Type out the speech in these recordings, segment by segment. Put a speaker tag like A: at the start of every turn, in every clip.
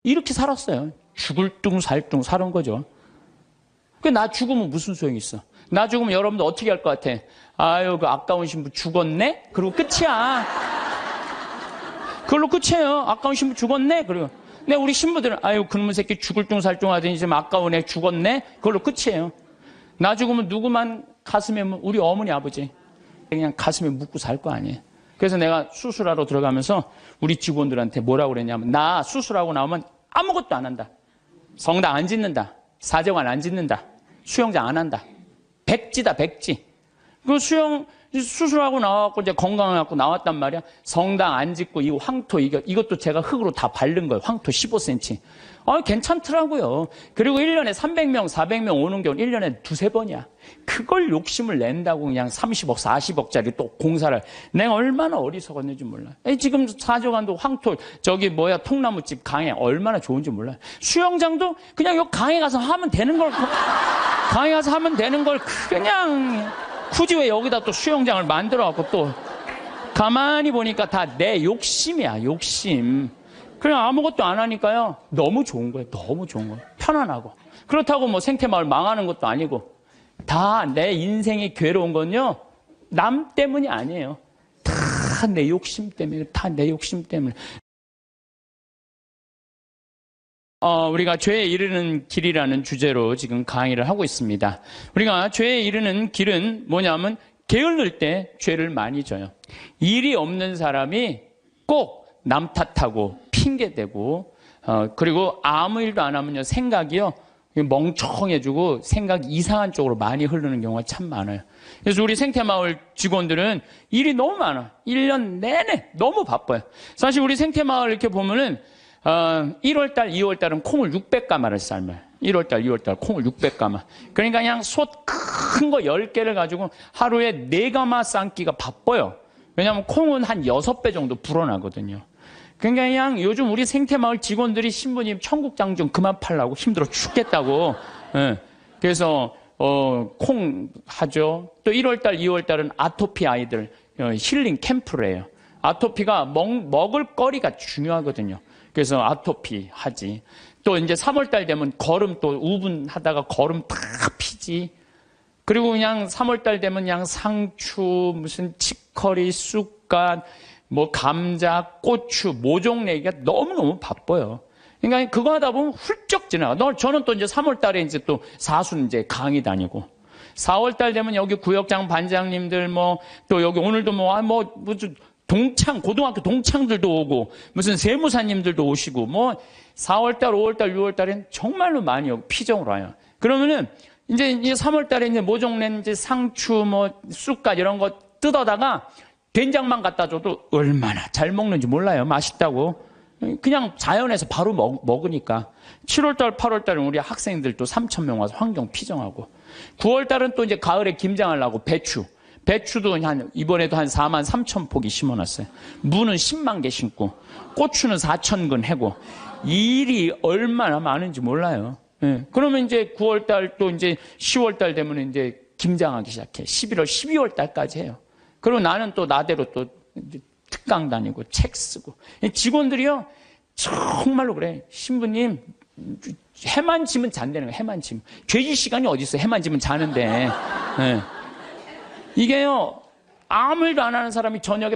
A: 이렇게 살았어요. 죽을 둥 살 둥 사는 거죠. 나 죽으면 무슨 소용이 있어? 나 죽으면 여러분들 어떻게 할 것 같아? 아유, 그 아까운 신부 죽었네? 그리고 끝이야. 그걸로 끝이에요. 아까운 신부 죽었네? 그리고. 근데 우리 신부들은, 아유, 그놈의 새끼 죽을 둥 살 둥 하더니 지금 아까운 애 죽었네? 그걸로 끝이에요. 나 죽으면 누구만 가슴에, 우리 어머니, 아버지. 그냥 가슴에 묻고 살 거 아니에요. 그래서 내가 수술하러 들어가면서 우리 직원들한테 뭐라고 그랬냐면, 나 수술하고 나오면 아무것도 안 한다. 성당 안 짓는다. 사제관 안 짓는다. 수영장 안 한다. 백지다, 백지. 그 수술하고 나와갖고 이제 건강해갖고 나왔단 말이야. 성당 안 짓고 이 황토, 이것도 제가 흙으로 다 바른 거예요. 황토 15cm. 괜찮더라고요. 그리고 1년에 300명, 400명 오는 경우 1년에 두세 번이야. 그걸 욕심을 낸다고 그냥 30억, 40억짜리 또 공사를. 내가 얼마나 어리석었는지 몰라. 지금 사저관도 황토, 통나무집 강에 얼마나 좋은지 몰라요. 수영장도 그냥 요 강에 가서 하면 되는 걸, 강에 가서 하면 되는 걸 그냥 굳이 왜 여기다 또 수영장을 만들어갖고 또 가만히 보니까 다 내 욕심이야, 욕심. 그냥 아무것도 안 하니까요. 너무 좋은 거예요. 너무 좋은 거예요. 편안하고. 그렇다고 뭐 생태마을 망하는 것도 아니고 다 내 인생이 괴로운 건요. 남 때문이 아니에요. 다 내 욕심 때문에. 다 내 욕심 때문에. 우리가 죄에 이르는 길이라는 주제로 지금 강의를 하고 있습니다. 우리가 죄에 이르는 길은 뭐냐면 게을를 때 죄를 많이 져요. 일이 없는 사람이 꼭 남 탓하고 핑계대고 그리고 아무 일도 안 하면요 생각이요 멍청해지고 생각이 이상한 쪽으로 많이 흐르는 경우가 참 많아요. 그래서 우리 생태마을 직원들은 일이 너무 많아. 1년 내내 너무 바빠요. 사실 우리 생태마을 이렇게 보면은 1월달, 2월달은 콩을 600가마를 삶아요. 1월달, 2월달 콩을 600가마. 그러니까 그냥 솥 큰 거 10개를 가지고 하루에 4가마 삶기가 바빠요. 왜냐하면 콩은 한 6배 정도 불어나거든요. 그러니까 그냥 요즘 우리 생태마을 직원들이 신부님 청국장 좀 그만 팔라고 힘들어 죽겠다고. 그래서 콩 하죠. 또 1월달, 2월달은 아토피 아이들 힐링 캠프를 해요. 아토피가 먹을 거리가 중요하거든요. 그래서 아토피 하지. 또 이제 3월달 되면 거름 또 우분하다가 거름 다 피지. 그리고 그냥 3월달 되면 그냥 상추, 무슨 치커리, 쑥갓, 뭐 감자, 고추, 모종 내기가 너무너무 바빠요. 그러니까 그거 하다 보면 훌쩍 지나가. 저는 또 이제 3월달에 이제 또 사순 이제 강의 다니고. 4월달 되면 여기 구역장 반장님들 또 여기 오늘도 무슨 고등학교 동창들도 오고, 무슨 세무사님들도 오시고, 4월달, 5월달, 6월달엔 정말로 많이 피정으로 와요. 그러면은, 이제 3월달에 이제 모종낸 이제 상추, 쑥갓 이런 거 뜯어다가 된장만 갖다 줘도 얼마나 잘 먹는지 몰라요. 맛있다고. 그냥 자연에서 바로 먹으니까. 7월달, 8월달은 우리 학생들도 3,000명 와서 환경 피정하고. 9월달은 또 이제 가을에 김장하려고 배추도 이번에도 한 43,000포기 심어놨어요. 무는 10만 개 심고, 고추는 4,000근 해고, 일이 얼마나 많은지 몰라요. 그러면 이제 9월달 또 이제 10월달 되면 이제 김장하기 시작해. 11월, 12월달까지 해요. 그리고 나는 또 나대로 또 특강 다니고 책 쓰고. 직원들이요, 정말로 그래. 신부님, 해만 지면 잔다는 거예요. 해만 지면. 죄질 시간이 어디 있어? 해만 지면 자는데. 이게요, 아무 일도 안 하는 사람이 저녁에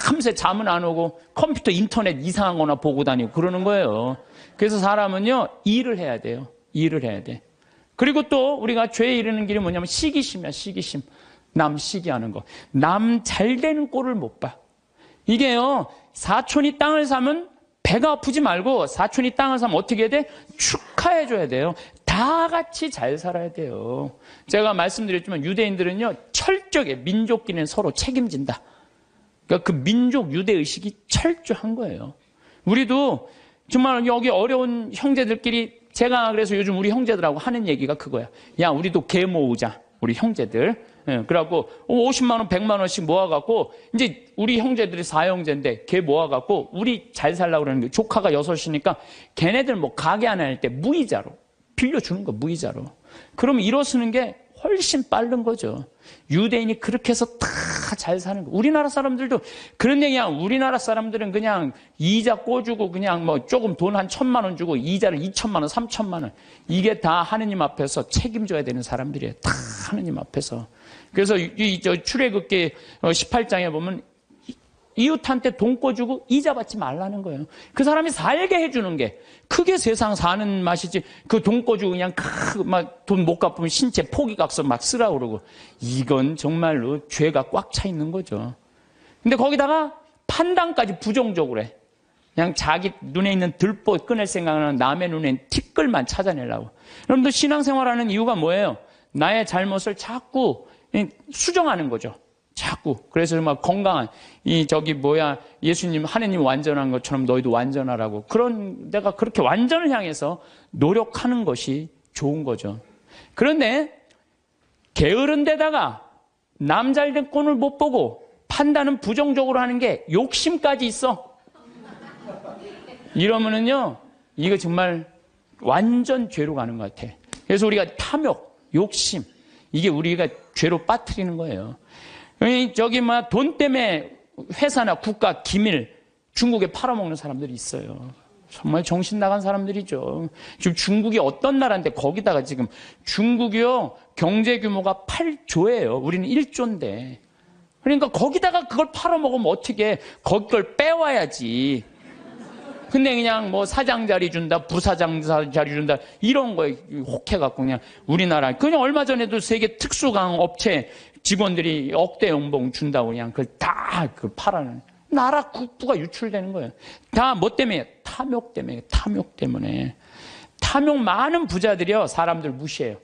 A: 밤새 잠은 안 오고 컴퓨터 인터넷 이상한 거나 보고 다니고 그러는 거예요. 그래서 사람은요, 일을 해야 돼요. 일을 해야 돼. 그리고 또 우리가 죄에 이르는 길이 뭐냐면 시기심이야, 시기심. 남 시기하는 거. 남 잘 되는 꼴을 못 봐. 이게요, 사촌이 땅을 사면 배가 아프지 말고 사촌이 땅을 사면 어떻게 해야 돼? 축하해줘야 돼요. 다 같이 잘 살아야 돼요. 제가 말씀드렸지만 유대인들은요, 철저하게 민족끼리는 서로 책임진다. 그러니까 그 민족 유대의식이 철저한 거예요. 우리도 정말 여기 어려운 형제들끼리 제가 그래서 요즘 우리 형제들하고 하는 얘기가 그거야. 야, 우리도 개 모으자. 우리 형제들. 그래갖고 50만 원, 100만 원씩 모아갖고 이제 우리 형제들이 4형제인데 개 모아갖고 우리 잘 살라고 그러는 게 조카가 6이니까 걔네들 가게 하나 할 때 무이자로 빌려주는 거, 무이자로. 그러면 일어 쓰는 게 훨씬 빠른 거죠. 유대인이 그렇게 해서 다 잘 사는 거. 우리나라 사람들도 그런 얘기야. 우리나라 사람들은 그냥 이자 꿔주고 그냥 뭐 조금 돈 한 1,000만 원 주고 이자를 2,000만 원, 3,000만 원. 이게 다 하느님 앞에서 책임져야 되는 사람들이에요. 다 하느님 앞에서. 그래서 저 출애굽기 18장에 보면 이웃한테 돈 꿔주고 이자 받지 말라는 거예요. 그 사람이 살게 해주는 게 크게 세상 사는 맛이지. 그 돈 꿔주고 그냥 막 돈 못 갚으면 신체 포기각서 막 쓰라고 그러고. 이건 정말로 죄가 꽉 차 있는 거죠. 근데 거기다가 판단까지 부정적으로 해. 그냥 자기 눈에 있는 들보 꺼낼 생각은 남의 눈엔 티끌만 찾아내려고. 여러분들 신앙생활하는 이유가 뭐예요? 나의 잘못을 자꾸 수정하는 거죠. 자꾸. 그래서 막 건강한, 예수님, 하느님 완전한 것처럼 너희도 완전하라고. 내가 그렇게 완전을 향해서 노력하는 것이 좋은 거죠. 그런데, 게으른 데다가 남 잘된 꼴을 못 보고 판단은 부정적으로 하는 게 욕심까지 있어. 이러면은요, 이거 정말 완전 죄로 가는 것 같아. 그래서 우리가 탐욕, 욕심, 이게 우리가 죄로 빠뜨리는 거예요. 돈 때문에 회사나 국가 기밀 중국에 팔아먹는 사람들이 있어요. 정말 정신 나간 사람들이죠. 지금 중국이 어떤 나라인데 거기다가 지금 중국이요 경제 규모가 8조예요. 우리는 1조인데. 그러니까 거기다가 그걸 팔아먹으면 어떻게 거기 걸 빼와야지. 근데 그냥 뭐 사장 자리 준다, 부사장 자리 준다 이런 거에 혹해갖고 그냥 우리나라 그냥 얼마 전에도 세계 특수강 업체 직원들이 억대 연봉 준다고 그냥 그걸 다 팔아는 나라 국부가 유출되는 거예요. 다 뭐 때문에? 탐욕 때문에. 탐욕 때문에. 탐욕 많은 부자들이요 사람들 무시해요.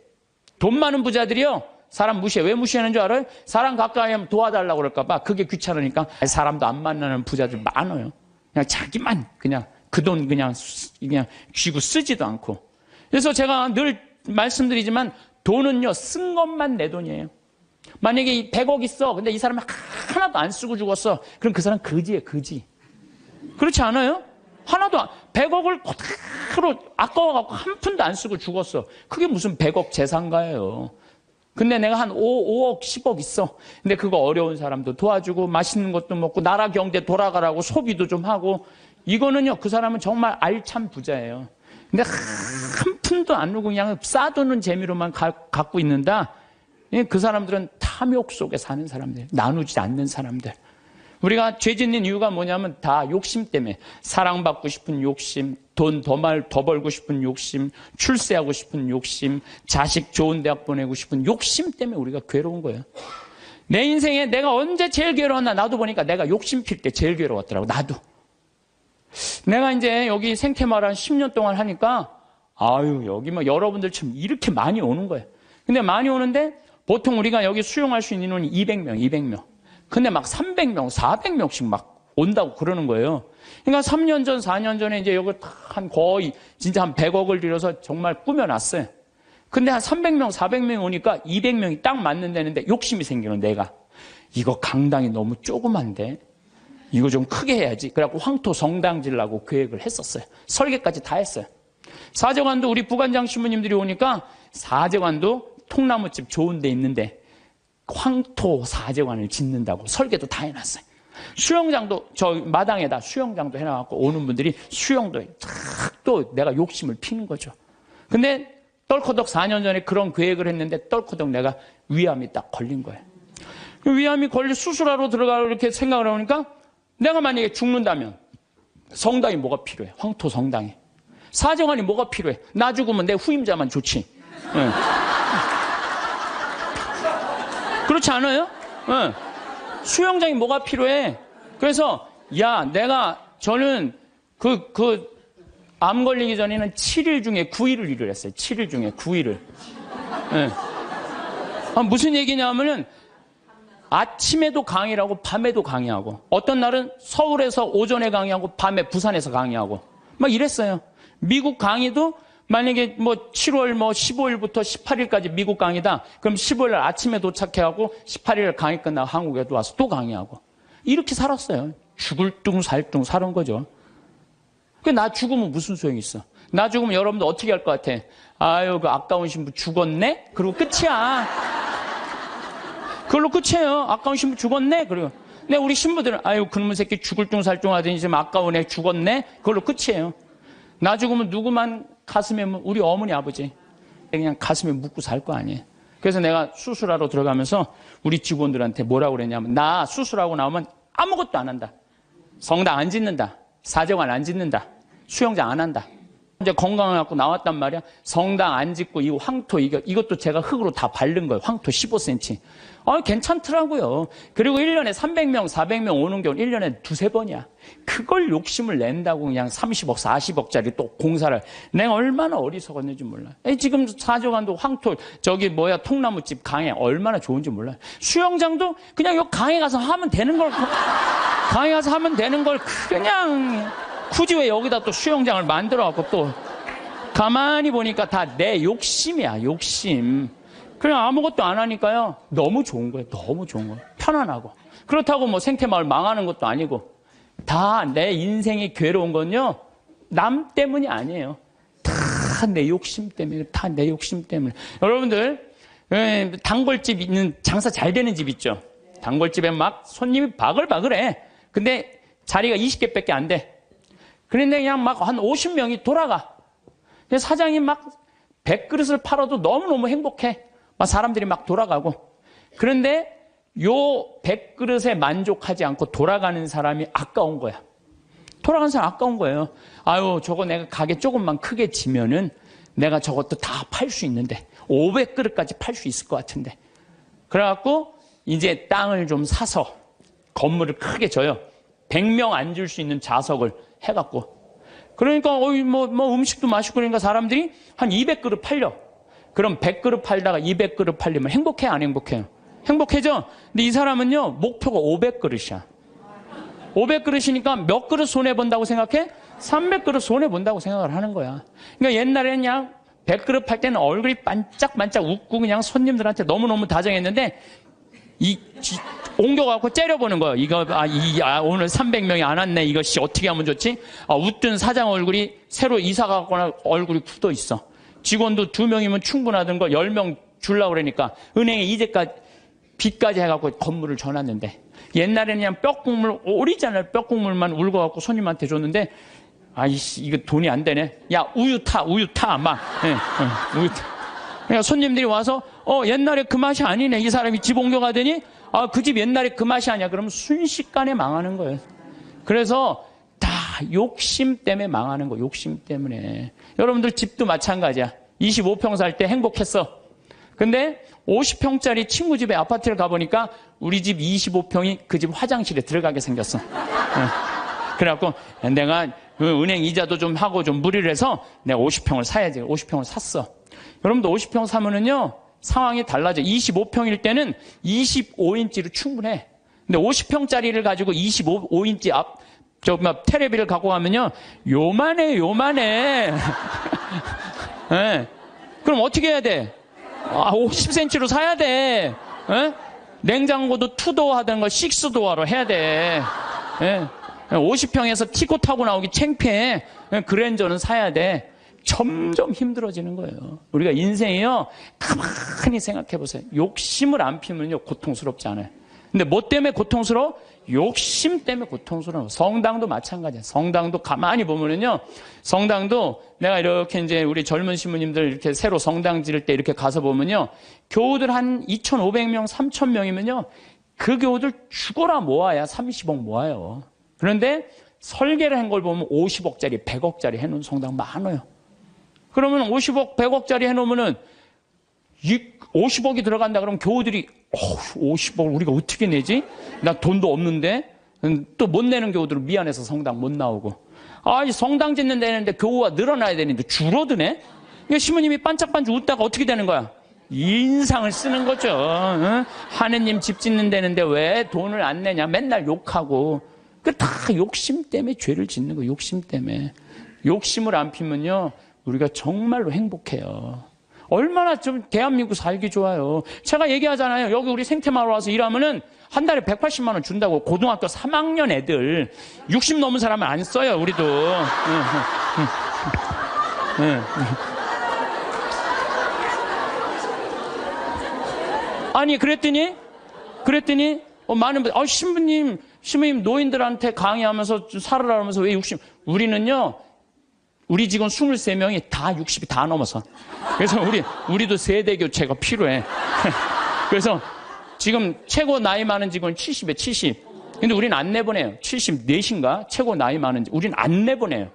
A: 돈 많은 부자들이요 사람 무시해. 왜 무시하는 줄 알아요? 사람 가까이 하면 도와달라고 그럴까 봐. 그게 귀찮으니까 사람도 안 만나는 부자들 많아요. 그냥 자기만 그냥 그 돈 그냥 쥐고 쓰지도 않고. 그래서 제가 늘 말씀드리지만 돈은요 쓴 것만 내 돈이에요. 만약에 100억 있어. 근데 이 사람이 하나도 안 쓰고 죽었어. 그럼 그 사람 거지예요, 거지. 그렇지 않아요? 100억을 그대로 아까워갖고 한 푼도 안 쓰고 죽었어. 그게 무슨 100억 재산가예요. 근데 내가 한 5억, 10억 있어. 근데 그거 어려운 사람도 도와주고 맛있는 것도 먹고 나라 경제 돌아가라고 소비도 좀 하고 이거는요 그 사람은 정말 알찬 부자예요. 근데 한 푼도 안 누고 그냥 싸두는 재미로만 갖고 있는다. 그 사람들은 탐욕 속에 사는 사람들, 나누지 않는 사람들. 우리가 죄 짓는 이유가 뭐냐면 다 욕심 때문에. 사랑받고 싶은 욕심, 돈 더 벌고 싶은 욕심, 출세하고 싶은 욕심, 자식 좋은 대학 보내고 싶은 욕심 때문에 우리가 괴로운 거예요. 내 인생에 내가 언제 제일 괴로웠나 나도 보니까 내가 욕심 필 때 제일 괴로웠더라고. 나도. 내가 이제 여기 생태마을 한 10년 동안 하니까 여기 뭐 여러분들처럼 이렇게 많이 오는 거예요. 근데 많이 오는데 보통 우리가 여기 수용할 수 있는 인원이 200명. 근데 막 300명, 400명씩 막 온다고 그러는 거예요. 그러니까 3년 전, 4년 전에 이제 여기 거의 진짜 한 100억을 들여서 정말 꾸며놨어요. 근데 한 300명, 400명 오니까 200명이 딱 맞는다는데 욕심이 생기는 내가. 이거 강당이 너무 조그만데 이거 좀 크게 해야지. 그래갖고 황토 성당 지으려고 계획을 했었어요. 설계까지 다 했어요. 사제관도 우리 부관장 신부님들이 오니까 사제관도 통나무집 좋은 데 있는데 황토 사제관을 짓는다고 설계도 다 해놨어요. 수영장도 저 마당에다 수영장도 해놔갖고 오는 분들이 수영도 또 내가 욕심을 피는 거죠. 근데 떨커덕 4년 전에 그런 계획을 했는데 떨커덕 내가 위암이 딱 걸린 거예요. 위암이 걸려 수술하러 들어가고 이렇게 생각을 해보니까 내가 만약에 죽는다면 성당이 뭐가 필요해? 황토 성당이. 사제관이 뭐가 필요해? 나 죽으면 내 후임자만 좋지. 네. 그렇지 않아요? 네. 수영장이 뭐가 필요해? 그래서 저는 암 걸리기 전에는 7일 중에 9일을 일을 했어요. 7일 중에 9일을. 네. 무슨 얘기냐면은 아침에도 강의를 하고 밤에도 강의하고 어떤 날은 서울에서 오전에 강의하고 밤에 부산에서 강의하고 막 이랬어요. 미국 강의도 만약에 7월 15일부터 18일까지 미국 강의다. 그럼 15일 날 아침에 도착해하고 18일 강의 끝나고 한국에 와서 또 강의하고 이렇게 살았어요. 죽을 둥 살 둥 살은 거죠. 나 죽으면 무슨 소용이 있어? 나 죽으면 여러분들 어떻게 할 것 같아? 그 아까운 신부 죽었네? 그리고 끝이야. 그걸로 끝이에요. 아까운 신부 죽었네? 그리고. 근데 우리 신부들은, 아유, 그놈의 새끼 죽을 둥살둥 하더니 지금 아까운 애 죽었네? 그걸로 끝이에요. 나 죽으면 누구만 가슴에, 우리 어머니, 아버지. 그냥 가슴에 묻고 살 거 아니에요. 그래서 내가 수술하러 들어가면서 우리 직원들한테 뭐라고 그랬냐면, 나 수술하고 나오면 아무것도 안 한다. 성당 안 짓는다. 사정관 안 짓는다. 수영장 안 한다. 이제 건강해갖고 나왔단 말이야. 성당 안 짓고 이 황토 이것도 제가 흙으로 다 바른 거예요. 황토 15cm. 괜찮더라고요. 그리고 1년에 300명, 400명 오는 경우 1년에 두세 번이야. 그걸 욕심을 낸다고 그냥 30억, 40억짜리 또 공사를. 내가 얼마나 어리석었는지 몰라. 지금 사정관도 황토, 통나무집 강에 얼마나 좋은지 몰라요. 수영장도 그냥 요 강에 가서 하면 되는 걸, 강에 가서 하면 되는 걸 그냥 굳이 왜 여기다 또 수영장을 만들어갖고 또 가만히 보니까 다 내 욕심이야, 욕심. 그냥 아무것도 안 하니까요. 너무 좋은 거예요. 너무 좋은 거예요. 편안하고. 그렇다고 뭐 생태마을 망하는 것도 아니고 다 내 인생이 괴로운 건요. 남 때문이 아니에요. 다 내 욕심 때문에. 다 내 욕심 때문에. 여러분들 단골집 있는 장사 잘 되는 집 있죠. 단골집에 막 손님이 바글바글해. 근데 자리가 20개밖에 안 돼. 그런데 그냥 막 한 50명이 돌아가. 사장이 막 100그릇을 팔아도 너무너무 행복해. 막 사람들이 막 돌아가고. 그런데 요 100그릇에 만족하지 않고 돌아가는 사람이 아까운 거야. 돌아가는 사람 아까운 거예요. 아유, 저거 내가 가게 조금만 크게 지면은 내가 저것도 다 팔 수 있는데 500그릇까지 팔 수 있을 것 같은데. 그래갖고 이제 땅을 좀 사서 건물을 크게 져요. 100명 앉을 수 있는 좌석을 해갖고. 그러니까 음식도 맛있고 그러니까 사람들이 한 200그릇 팔려. 그럼 100그릇 팔다가 200그릇 팔리면 행복해, 안 행복해요? 행복해져. 근데 이 사람은요, 목표가 500그릇이야. 500그릇이니까 몇 그릇 손해본다고 생각해? 300그릇 손해본다고 생각을 하는 거야. 그러니까 옛날에는 그냥 100그릇 팔 때는 얼굴이 반짝반짝 웃고 그냥 손님들한테 너무너무 다정했는데 옮겨갖고 째려보는 거예요. 오늘 300명이 안 왔네. 이것이 어떻게 하면 좋지? 웃던 사장 얼굴이 새로 이사가거나 얼굴이 굳어 있어. 직원도 2명이면 충분하던 거 10명 주려고 그러니까 은행에 이제까지 빚까지 해갖고 건물을 줘놨는데 옛날에는 그냥 뼈국물, 오리지널 뼈국물만 울고갖고 손님한테 줬는데 아이씨, 이거 돈이 안 되네. 야, 우유 타, 막. 우유 타. 그러니까 손님들이 와서 옛날에 그 맛이 아니네. 이 사람이 집 옮겨가더니 그 집 옛날에 그 맛이 아니야. 그러면 순식간에 망하는 거예요. 그래서 다 욕심 때문에 망하는 거. 욕심 때문에. 여러분들 집도 마찬가지야. 25평 살 때 행복했어. 근데 50평짜리 친구 집에 아파트를 가보니까 우리 집 25평이 그 집 화장실에 들어가게 생겼어. 그래갖고 내가 은행 이자도 좀 하고 좀 무리를 해서 내가 50평을 사야지. 50평을 샀어. 여러분도 50평 사면은요, 상황이 달라져. 25평일 때는 25인치로 충분해. 근데 50평짜리를 가지고 25인치 테레비를 갖고 가면요, 요만해. 네. 그럼 어떻게 해야 돼? 50cm로 사야 돼. 네? 냉장고도 2도어 하던 걸 6도어로 해야 돼. 네. 50평에서 티코 타고 나오기 창피해. 그랜저는 사야 돼. 점점 힘들어지는 거예요. 우리가 인생이요, 가만히 생각해 보세요. 욕심을 안 피면요, 고통스럽지 않아요. 근데 뭐 때문에 고통스러워? 욕심 때문에 고통스러워. 성당도 마찬가지야. 성당도 가만히 보면은요, 성당도 내가 이렇게 이제 우리 젊은 신부님들 이렇게 새로 성당 지을 때 이렇게 가서 보면요, 교우들 한 2,500명, 3,000명이면요, 그 교우들 죽어라 모아야 30억 모아요. 그런데 설계를 한 걸 보면 50억짜리, 100억짜리 해놓은 성당 많아요. 그러면 50억, 100억짜리 해놓으면은 50억이 들어간다 그러면 교우들이 50억을 우리가 어떻게 내지? 나 돈도 없는데? 또 못 내는 교우들은 미안해서 성당 못 나오고. 성당 짓는 데는데 교우가 늘어나야 되는데 줄어드네? 이게 신부님이 반짝반짝 웃다가 어떻게 되는 거야? 인상을 쓰는 거죠. 응? 하느님 집 짓는 데는데 왜 돈을 안 내냐? 맨날 욕하고. 그 다 욕심 때문에 죄를 짓는 거예요. 욕심 때문에. 욕심을 안 피면요, 우리가 정말로 행복해요. 얼마나 좀 대한민국 살기 좋아요. 제가 얘기하잖아요. 여기 우리 생태마을 와서 일하면은 한 달에 180만 원 준다고. 고등학교 3학년 애들 60 넘은 사람은 안 써요. 우리도. 아니 그랬더니 그랬더니 많은 분들, 신부님 노인들한테 강의하면서 살으라면서 왜 60? 우리는요, 우리 직원 23명이 다 60이 다 넘어서. 그래서 우리도 세대 교체가 필요해. 그래서 지금 최고 나이 많은 직원 70에 70. 근데 우리는 안 내보내요. 74인가? 최고 나이 많은 직원. 우리는 안 내보내요.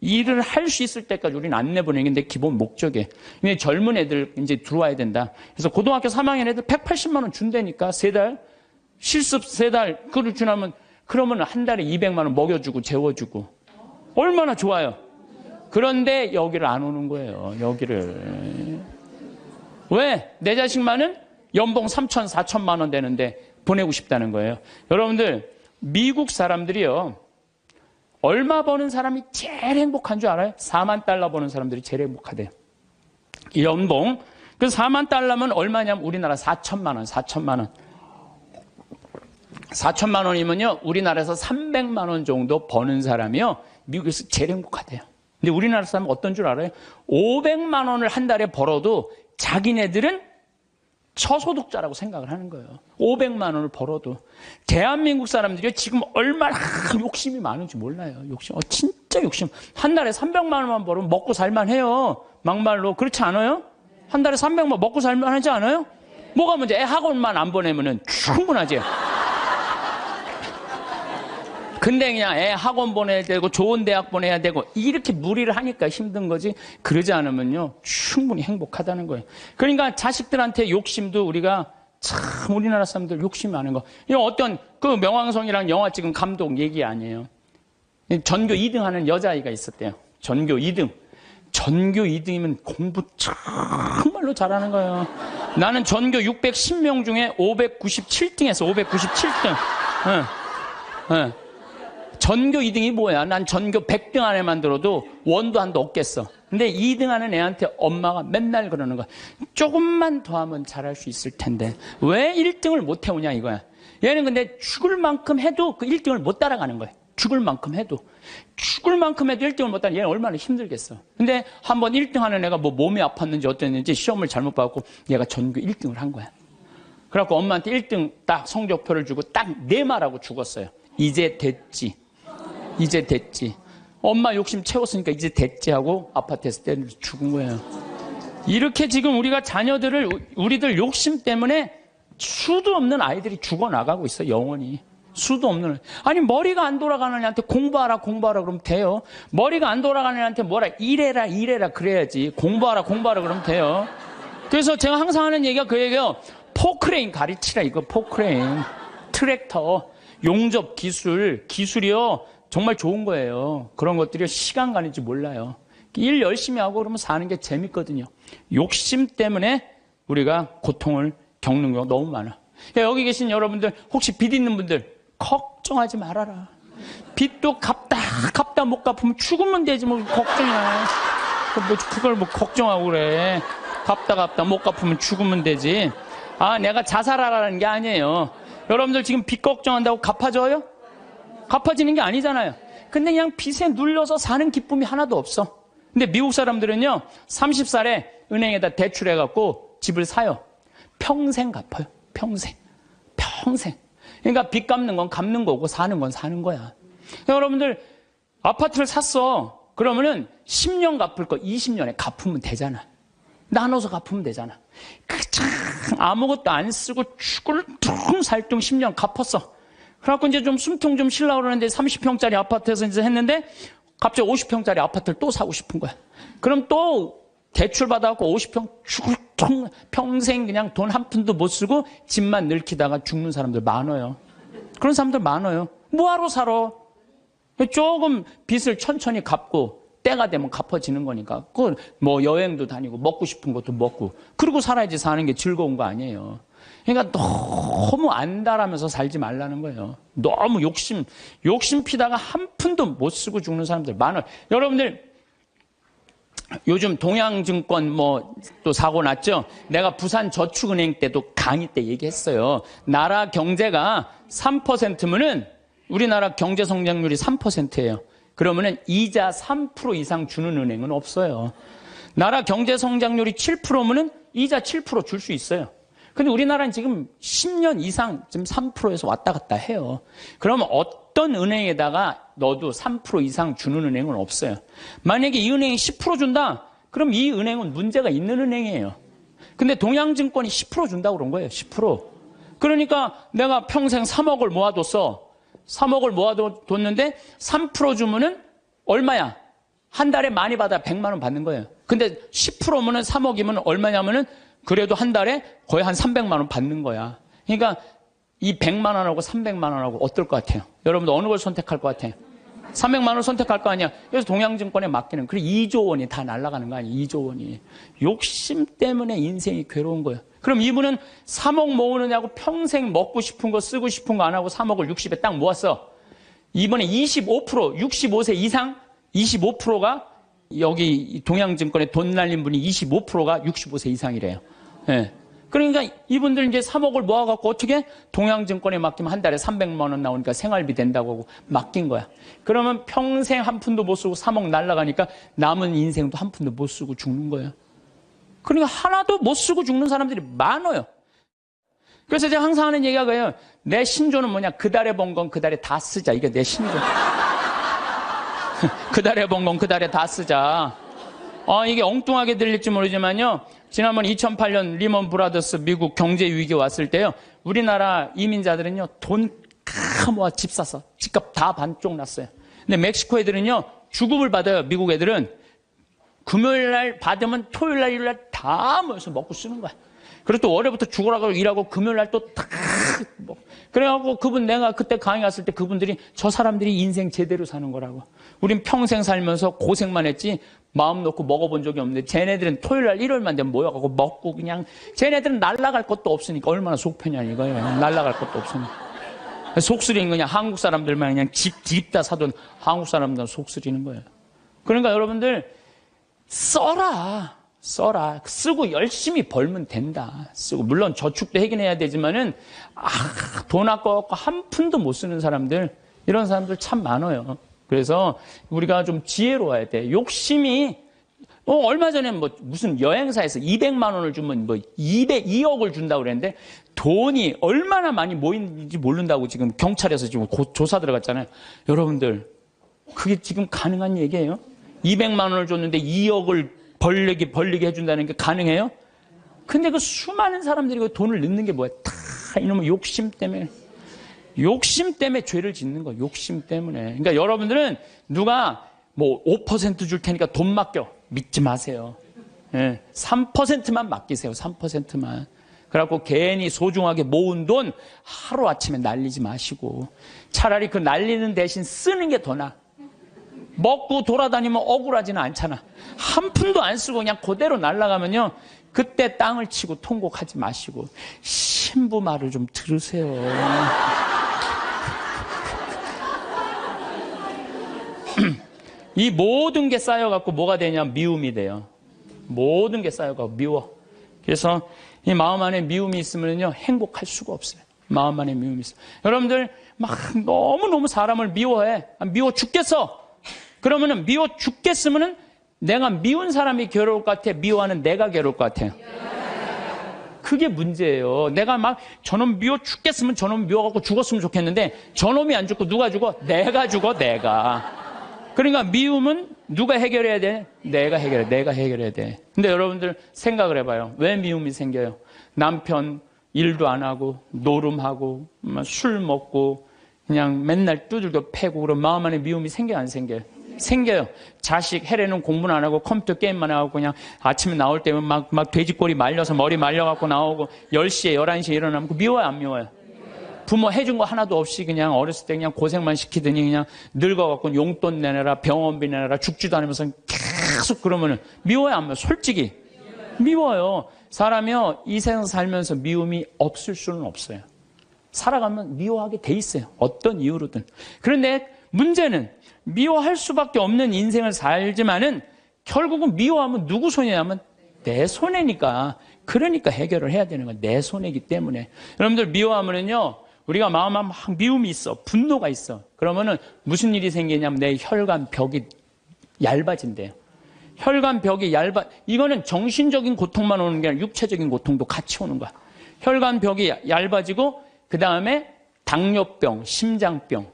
A: 일을 할 수 있을 때까지 우리는 안 내보내는 게 기본 목적이에요. 근데 젊은 애들 이제 들어와야 된다. 그래서 고등학교 3학년 애들 180만 원 준다니까, 3달. 실습 3달. 그걸 주나면, 그러면 한 달에 200만 원 먹여주고 재워주고. 얼마나 좋아요. 그런데 여기를 안 오는 거예요. 여기를. 왜? 내 자식만은 연봉 3천, 4천만 원 되는데 보내고 싶다는 거예요. 여러분들, 미국 사람들이요, 얼마 버는 사람이 제일 행복한 줄 알아요? 4만 달러 버는 사람들이 제일 행복하대요. 연봉. 그래서 4만 달러면 얼마냐면 우리나라 4천만 원, 4천만 원. 4천만 원이면요, 우리나라에서 300만 원 정도 버는 사람이요, 미국에서 제일 행복하대요. 근데 우리나라 사람은 어떤 줄 알아요? 500만 원을 한 달에 벌어도 자기네들은 저소득자라고 생각을 하는 거예요. 500만 원을 벌어도. 대한민국 사람들이 지금 얼마나 욕심이 많은지 몰라요. 욕심. 진짜 욕심. 한 달에 300만 원만 벌으면 먹고 살만해요. 막말로. 그렇지 않아요? 한 달에 300만 먹고 살만하지 않아요? 뭐가 문제? 애 학원만 안 보내면은 충분하지. 근데 그냥 애 학원 보내야 되고 좋은 대학 보내야 되고 이렇게 무리를 하니까 힘든 거지, 그러지 않으면요 충분히 행복하다는 거예요. 그러니까 자식들한테 욕심도 우리가 참, 우리나라 사람들 욕심이 많은 거. 이거 어떤 그 명왕성이랑 영화 찍은 감독 얘기 아니에요. 전교 2등 하는 여자아이가 있었대요. 전교 2등. 전교 2등이면 공부 정말로 잘하는 거예요. 나는 전교 610명 중에 597등 했어. 597등. 응. 전교 2등이 뭐야? 난 전교 100등 안에만 들어도 원도 한도 없겠어. 근데 2등 하는 애한테 엄마가 맨날 그러는 거야. 조금만 더 하면 잘할 수 있을 텐데 왜 1등을 못 해오냐 이거야. 얘는 근데 죽을 만큼 해도 그 1등을 못 따라가는 거야. 죽을 만큼 해도 1등을 못 따라. 얘는 얼마나 힘들겠어. 근데 한번 1등 하는 애가 뭐 몸이 아팠는지 어땠는지 시험을 잘못 봐갖고 얘가 전교 1등을 한 거야. 그래갖고 엄마한테 1등 딱 성적표를 주고 딱 네 말하고 죽었어요. 이제 됐지. 엄마 욕심 채웠으니까 이제 됐지 하고 아파트에서 때려서 죽은 거예요. 이렇게 지금 우리가 자녀들을, 우리들 욕심 때문에 수도 없는 아이들이 죽어나가고 있어, 영원히. 수도 없는. 아니, 머리가 안 돌아가는 애한테 공부하라 그러면 돼요. 머리가 안 돌아가는 애한테 뭐라, 이래라 그래야지. 공부하라 그러면 돼요. 그래서 제가 항상 하는 얘기가 그 얘기예요. 포크레인 가르치라, 이거 포크레인. 트랙터, 용접 기술이요. 정말 좋은 거예요. 그런 것들이 시간 가는지 몰라요. 일 열심히 하고 그러면 사는 게 재밌거든요. 욕심 때문에 우리가 고통을 겪는 경우가 너무 많아. 여기 계신 여러분들, 혹시 빚 있는 분들 걱정하지 말아라. 빚도 갚다 못 갚으면 죽으면 되지 뭐 걱정이야. 그걸 뭐 걱정하고 그래. 갚다 못 갚으면 죽으면 되지. 내가 자살하라는 게 아니에요. 여러분들 지금 빚 걱정한다고 갚아져요? 갚아지는 게 아니잖아요. 근데 그냥 빚에 눌려서 사는 기쁨이 하나도 없어. 근데 미국 사람들은요, 30살에 은행에다 대출해갖고 집을 사요. 평생 갚아요. 평생. 그러니까 빚 갚는 건 갚는 거고 사는 건 사는 거야. 여러분들 아파트를 샀어. 그러면은 10년 갚을 거 20년에 갚으면 되잖아. 나눠서 갚으면 되잖아. 아무것도 안 쓰고 죽을 둥 살둥 10년 갚았어. 그래갖고 이제 좀 숨통 좀 쉬려고 그러는데 30평짜리 아파트에서 이제 했는데 갑자기 50평짜리 아파트를 또 사고 싶은 거야. 그럼 또 대출 받아갖고 50평 죽을 둥 평생 그냥 돈 한 푼도 못 쓰고 집만 늙히다가 죽는 사람들 많아요. 그런 사람들 많아요. 뭐하러 살아? 조금 빚을 천천히 갚고 때가 되면 갚아지는 거니까. 그 뭐 여행도 다니고 먹고 싶은 것도 먹고 그러고 살아야지 사는 게 즐거운 거 아니에요. 그러니까 너무 안달하면서 살지 말라는 거예요. 너무 욕심 피다가 한 푼도 못 쓰고 죽는 사람들 많아요. 여러분들 요즘 동양증권 뭐 또 사고 났죠. 내가 부산저축은행 때도 강의 때 얘기했어요. 나라 경제가 3%면은 우리나라 경제 성장률이 3%예요. 그러면은 이자 3% 이상 주는 은행은 없어요. 나라 경제 성장률이 7%면은 이자 7% 줄 수 있어요. 근데 우리나라는 지금 10년 이상 지금 3%에서 왔다 갔다 해요. 그러면 어떤 은행에다가 넣어도 3% 이상 주는 은행은 없어요. 만약에 이 은행이 10% 준다? 그럼 이 은행은 문제가 있는 은행이에요. 근데 동양증권이 10% 준다고 그런 거예요. 10%. 그러니까 내가 평생 3억을 모아뒀어. 3억을 모아뒀는데 3% 주면은 얼마야? 한 달에 많이 받아 100만 원 받는 거예요. 근데 10%면은 3억이면 얼마냐면은 그래도 한 달에 거의 한 300만 원 받는 거야. 그러니까 이 100만 원하고 300만 원하고 어떨 것 같아요? 여러분들 어느 걸 선택할 것 같아요? 300만 원 선택할 거 아니야. 그래서 동양증권에 맡기는. 그래 2조 원이 다 날아가는 거 아니야. 2조 원이. 욕심 때문에 인생이 괴로운 거예요. 그럼 이분은 3억 모으느냐고 평생 먹고 싶은 거 쓰고 싶은 거 안 하고 3억을 60에 딱 모았어. 이번에 25%, 65세 이상 25%가 여기 동양증권에 돈 날린 분이 25%가 65세 이상이래요. 예. 그러니까 이분들 이제 3억을 모아갖고 어떻게 동양증권에 맡기면 한 달에 300만 원 나오니까 생활비 된다고 하고 맡긴 거야. 그러면 평생 한 푼도 못 쓰고 3억 날라가니까 남은 인생도 한 푼도 못 쓰고 죽는 거예요. 그러니까 하나도 못 쓰고 죽는 사람들이 많아요. 그래서 제가 항상 하는 얘기가 그래요. 내 신조는 뭐냐? 그 달에 번 건 그 달에 다 쓰자. 이게 내 신조. 그 달에 번 건 그 달에 다 쓰자. 이게 엉뚱하게 들릴지 모르지만요. 지난번 2008년 리먼 브라더스 미국 경제 위기 왔을 때요. 우리나라 이민자들은요. 돈 다 모아 집 샀어. 집값 다 반쪽 났어요. 근데 멕시코 애들은요. 주급을 받아요. 미국 애들은. 금요일 날 받으면 토요일 날 일요일 날 다 모여서 먹고 쓰는 거야. 그리고 또 월요일부터 죽으라고 일하고 금요일 날 또 다 먹고. 그래갖고 내가 그때 강의 갔을 때 그분들이 저 사람들이 인생 제대로 사는 거라고. 우린 평생 살면서 고생만 했지 마음 놓고 먹어본 적이 없는데 쟤네들은 토요일 날 일요일만 되면 모여갖고 먹고 그냥 쟤네들은 날라갈 것도 없으니까 얼마나 속 편이야 이거예요. 날라갈 것도 없으니까. 속쓰리는 그냥 한국 사람들만 그냥 집 다 사돈 한국 사람들은 속쓰리는 거예요. 그러니까 여러분들 써라. 쓰고 열심히 벌면 된다. 쓰고 물론 저축도 하긴 해야 되지만은 돈 아까워갖고 한 푼도 못 쓰는 사람들 이런 사람들 참 많아요. 그래서 우리가 좀 지혜로워야 돼. 욕심이 얼마 전에 무슨 여행사에서 200만 원을 주면 2억을 준다고 그랬는데 돈이 얼마나 많이 모이는지 모른다고 지금 경찰에서 지금 조사 들어갔잖아요. 여러분들 그게 지금 가능한 얘기예요? 200만 원을 줬는데 2억을 벌리게 해준다는 게 가능해요? 근데 그 수많은 사람들이 그 돈을 넣는 게 뭐야? 다 이놈의 욕심 때문에 죄를 짓는 거야. 욕심 때문에. 그러니까 여러분들은 누가 5% 줄 테니까 돈 맡겨. 믿지 마세요. 3%만 맡기세요. 3%만. 그래갖고 괜히 소중하게 모은 돈 하루아침에 날리지 마시고 차라리 그 날리는 대신 쓰는 게 더 나아. 먹고 돌아다니면 억울하지는 않잖아. 한 푼도 안 쓰고 그냥 그대로 날아가면요. 그때 땅을 치고 통곡하지 마시고 신부 말을 좀 들으세요. 이 모든 게 쌓여갖고 뭐가 되냐? 미움이 돼요. 모든 게 쌓여갖고 미워. 그래서 이 마음 안에 미움이 있으면요. 행복할 수가 없어요. 마음 안에 미움이 있어요. 여러분들 막 너무너무 사람을 미워해. 미워 죽겠어. 그러면은 미워 죽겠으면은 내가 미운 사람이 괴로울 것 같아? 미워하는 내가 괴로울 것 같아요? 그게 문제예요. 내가 막 저놈 미워 죽겠으면 저놈 미워갖고 죽었으면 좋겠는데 저놈이 안 죽고 누가 죽어? 내가 죽어, 내가. 그러니까 미움은 누가 해결해야 돼? 내가 해결해야 돼. 근데 여러분들 생각을 해봐요. 왜 미움이 생겨요? 남편 일도 안 하고 노름하고 술 먹고 그냥 맨날 두들겨 패고 그런 마음 안에 미움이 생겨요, 안 생겨요? 생겨요. 자식 해례는 공부는 안 하고 컴퓨터 게임만 하고 그냥 아침에 나올 때면 막 돼지꼬리 말려서 머리 말려갖고 나오고 10시에 11시에 일어나면 미워요, 안 미워요? 부모 해준 거 하나도 없이 그냥 어렸을 때 그냥 고생만 시키더니 그냥 늙어갖고 용돈 내놔라, 병원비 내놔라, 죽지도 않으면서 계속 그러면은 미워요, 안 미워요? 솔직히 미워요. 사람이요, 이 세상 살면서 미움이 없을 수는 없어요. 살아가면 미워하게 돼 있어요. 어떤 이유로든. 그런데 문제는 미워할 수밖에 없는 인생을 살지만은 결국은 미워하면 누구 손해냐면 내 손해니까. 그러니까 해결을 해야 되는 거야. 내 손해이기 때문에. 여러분들 미워하면은요, 우리가 마음에 막 미움이 있어. 분노가 있어. 그러면은 무슨 일이 생기냐면 내 혈관 벽이 얇아진대요. 혈관 벽이 이거는 정신적인 고통만 오는 게 아니라 육체적인 고통도 같이 오는 거야. 혈관벽이 얇아지고 그 다음에 당뇨병, 심장병,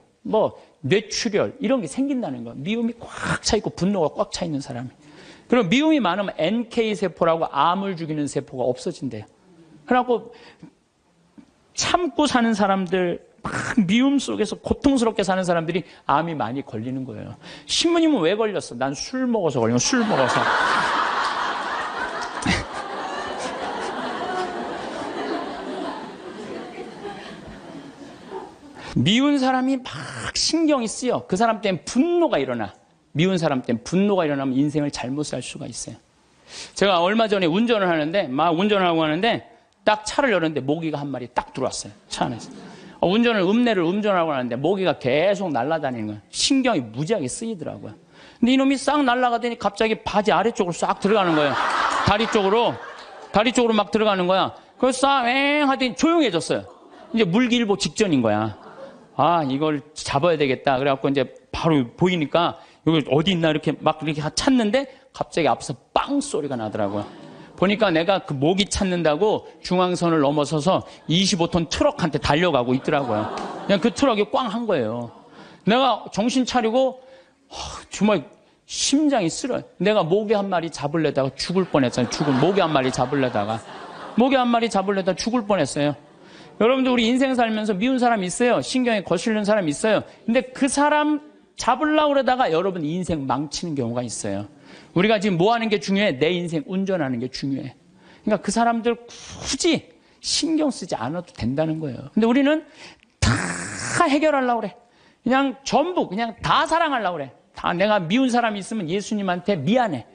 A: 뇌출혈 이런 게 생긴다는 거예요. 미움이 꽉 차 있고 분노가 꽉 차 있는 사람이. 그리고 미움이 많으면 NK세포라고 암을 죽이는 세포가 없어진대요. 그래갖고 참고 사는 사람들, 막 미움 속에서 고통스럽게 사는 사람들이 암이 많이 걸리는 거예요. 신부님은 왜 걸렸어? 난 술 먹어서 걸린 거야. 술 먹어서. 미운 사람이 막 신경이 쓰여. 그 사람 때문에 분노가 일어나. 미운 사람 때문에 분노가 일어나면 인생을 잘못 살 수가 있어요. 제가 얼마 전에 운전을 하는데, 막 운전을 하고 하는데, 딱 차를 열었는데 모기가 한 마리 딱 들어왔어요. 차 안에서. 음내를 운전하고 하는데 모기가 계속 날아다니는 거예요. 신경이 무지하게 쓰이더라고요. 근데 이놈이 싹 날아가더니 갑자기 바지 아래쪽으로 싹 들어가는 거예요. 다리 쪽으로 막 들어가는 거야. 그래서 싹 하더니 조용해졌어요. 이제 물기일보 직전인 거야. 아, 이걸 잡아야 되겠다. 그래갖고 이제 바로 보이니까 여기 어디 있나 이렇게 찾는데 갑자기 앞에서 빵 소리가 나더라고요. 보니까 내가 그 모기 찾는다고 중앙선을 넘어서서 25톤 트럭한테 달려가고 있더라고요. 그냥 그 트럭이 꽝 한 거예요. 내가 정신 차리고 정말 심장이 쓰러요. 내가 모기 한 마리 잡으려다가 죽을 뻔했어요. 모기 한 마리 잡으려다가 죽을 뻔했어요. 여러분들 우리 인생 살면서 미운 사람 있어요. 신경에 거슬리는 사람 있어요. 근데 그 사람 잡으려고 그러다가 여러분 인생 망치는 경우가 있어요. 우리가 지금 뭐 하는 게 중요해? 내 인생 운전하는 게 중요해. 그러니까 그 사람들 굳이 신경 쓰지 않아도 된다는 거예요. 근데 우리는 다 해결하려고 그래. 그냥 전부 그냥 다 사랑하려고 그래. 다 내가 미운 사람이 있으면 예수님한테 미안해.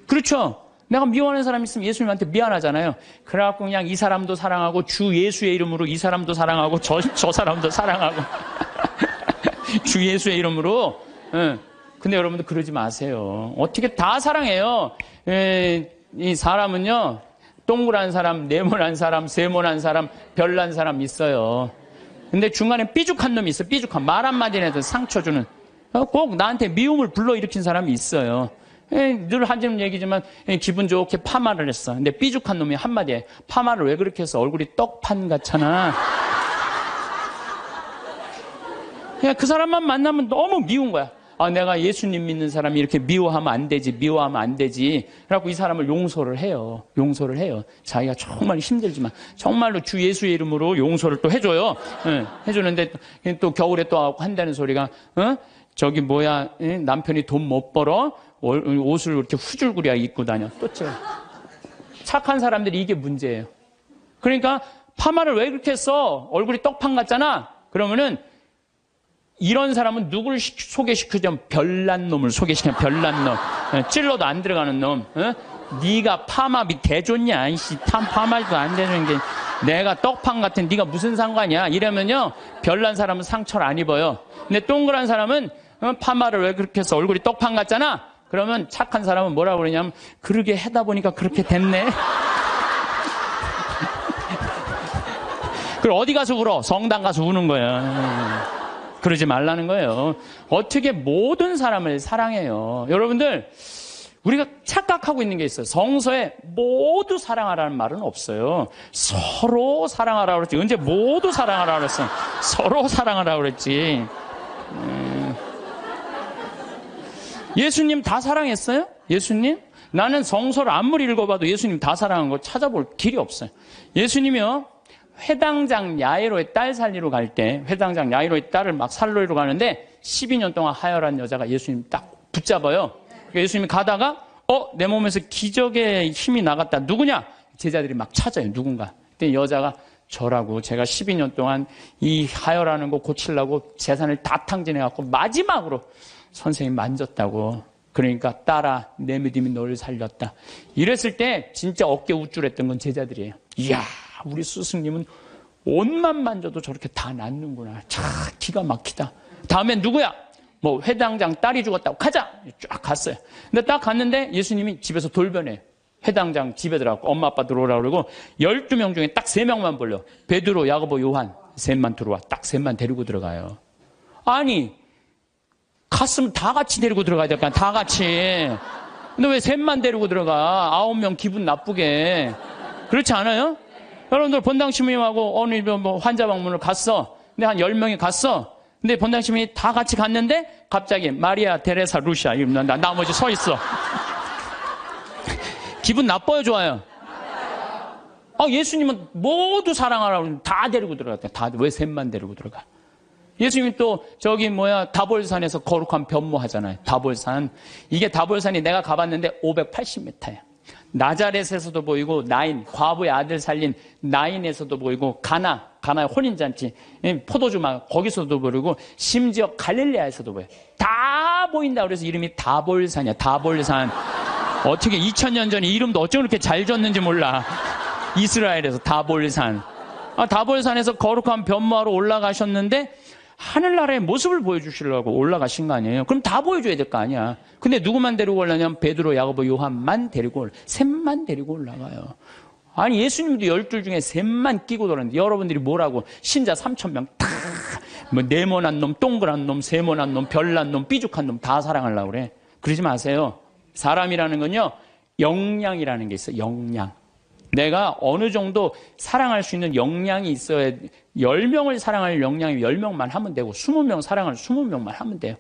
A: 그렇죠? 내가 미워하는 사람이 있으면 예수님한테 미안하잖아요. 그래갖고 그냥 이 사람도 사랑하고 주 예수의 이름으로 이 사람도 사랑하고 저 사람도 사랑하고 주 예수의 이름으로. 근데 여러분들 그러지 마세요. 어떻게 다 사랑해요. 이 사람은요, 동그란 사람, 네모난 사람, 세모난 사람, 별난 사람 있어요. 근데 중간에 삐죽한 놈이 있어요. 삐죽한 말 한마디 해도 상처 주는. 꼭 나한테 미움을 불러일으킨 사람이 있어요. 늘 하는 얘기지만 기분 좋게 파마를 했어. 근데 삐죽한 놈이 한마디에 파마를 왜 그렇게 했어? 얼굴이 떡판 같잖아. 그냥 그 사람만 만나면 너무 미운 거야. 아, 내가 예수님 믿는 사람이 이렇게 미워하면 안 되지. 그래갖고 이 사람을 용서를 해요. 자기가 정말 힘들지만 정말로 주 예수의 이름으로 용서를 또 해줘요. 해주는데 또 겨울에 또 한다는 소리가 남편이 돈 못 벌어 옷을 이렇게 후줄구리하게 입고 다녀. 또 착한 사람들이 이게 문제예요. 그러니까 파마를 왜 그렇게 했어? 얼굴이 떡판 같잖아. 그러면은 이런 사람은 누굴 소개시키자면 별난 놈을 소개시키면 별난 놈. 찔러도 안 들어가는 놈. 네가 파마비 대줬냐? 파마도 안 되는 게 내가 떡판 같은 네가 무슨 상관이야? 이러면요 별난 사람은 상처를 안 입어요. 근데 동그란 사람은 파마를 왜 그렇게 해서 얼굴이 떡판 같잖아. 그러면 착한 사람은 뭐라고 그러냐면 그러게 하다 보니까 그렇게 됐네. 그걸 어디 가서 울어? 성당 가서 우는 거야. 그러지 말라는 거예요. 어떻게 모든 사람을 사랑해요. 여러분들 우리가 착각하고 있는 게 있어요. 성서에 모두 사랑하라는 말은 없어요. 서로 사랑하라고 그랬지. 언제 모두 사랑하라고 그랬어? 서로 사랑하라고 그랬지. 예수님 다 사랑했어요? 예수님? 나는 성서를 아무리 읽어봐도 예수님 다 사랑한 거 찾아볼 길이 없어요. 예수님이요 회당장 야이로의 딸 살리러 갈 때 회당장 야이로의 딸을 막 살리러 가는데 12년 동안 하혈한 여자가 예수님 딱 붙잡아요. 그러니까 예수님이 가다가 내 몸에서 기적의 힘이 나갔다. 누구냐? 제자들이 막 찾아요. 누군가. 그때 여자가 저라고 제가 12년 동안 이 하혈하는 거 고치려고 재산을 다 탕진해갖고 마지막으로 선생님 만졌다고. 그러니까 딸아 내 믿음이 너를 살렸다. 이랬을 때 진짜 어깨 우쭐했던 건 제자들이에요. 이야 우리 스승님은 옷만 만져도 저렇게 다 낫는구나. 참 기가 막히다. 다음엔 누구야? 회당장 딸이 죽었다고 가자. 쫙 갔어요. 근데 딱 갔는데 예수님이 집에서 돌변해요. 회당장 집에 들어가고 엄마 아빠 들어오라고 그러고 12명 중에 딱 3명만 불러. 베드로, 야고보, 요한 셋만 들어와. 딱 셋만 데리고 들어가요. 아니 갔으면 다 같이 데리고 들어가야 될 거 아니야. 다 같이. 근데 왜 셋만 데리고 들어가? 9명 기분 나쁘게. 그렇지 않아요? 여러분들 본당 시민하고 어느 뭐 환자 방문을 갔어. 근데 한 10명이 갔어. 근데 본당 시민이 다 같이 갔는데 갑자기 마리아 테레사 루시아 이러면 나머지 서 있어. 기분 나빠요, 좋아요? 예수님은 모두 사랑하라고 다 데리고 들어갔대. 다 왜 셋만 데리고 들어가? 예수님이 또 다볼산에서 거룩한 변모하잖아요. 다볼산. 이게 다볼산이 내가 가봤는데 580m야. 나자렛에서도 보이고 과부의 아들 살린 나인에서도 보이고 가나의 혼인잔치 포도주막 거기서도 보이고 심지어 갈릴레아에서도 보여요. 다 보인다. 그래서 이름이 다볼산이야. 다볼산. 어떻게 2000년 전에 이름도 어쩜 그렇게 잘 졌는지 몰라. 이스라엘에서 다볼산. 다볼산에서 거룩한 변모하러 올라가셨는데 하늘나라의 모습을 보여주시려고 올라가신 거 아니에요? 그럼 다 보여줘야 될 거 아니야. 근데 누구만 데리고 올라냐면 베드로, 야고보, 요한만 데리고 셋만 데리고 올라가요. 아니 예수님도 12 중에 셋만 끼고 돌았는데 여러분들이 뭐라고 신자 3000명 다 뭐 네모난 놈, 동그란 놈, 세모난 놈, 별난 놈, 삐죽한 놈 다 사랑하려고 그래. 그러지 마세요. 사람이라는 건요 역량이라는 게 있어요. 역량. 내가 어느 정도 사랑할 수 있는 역량이 있어야 10명을 사랑할 역량이 10명만 하면 되고 20명 사랑할 20명만 하면 돼요.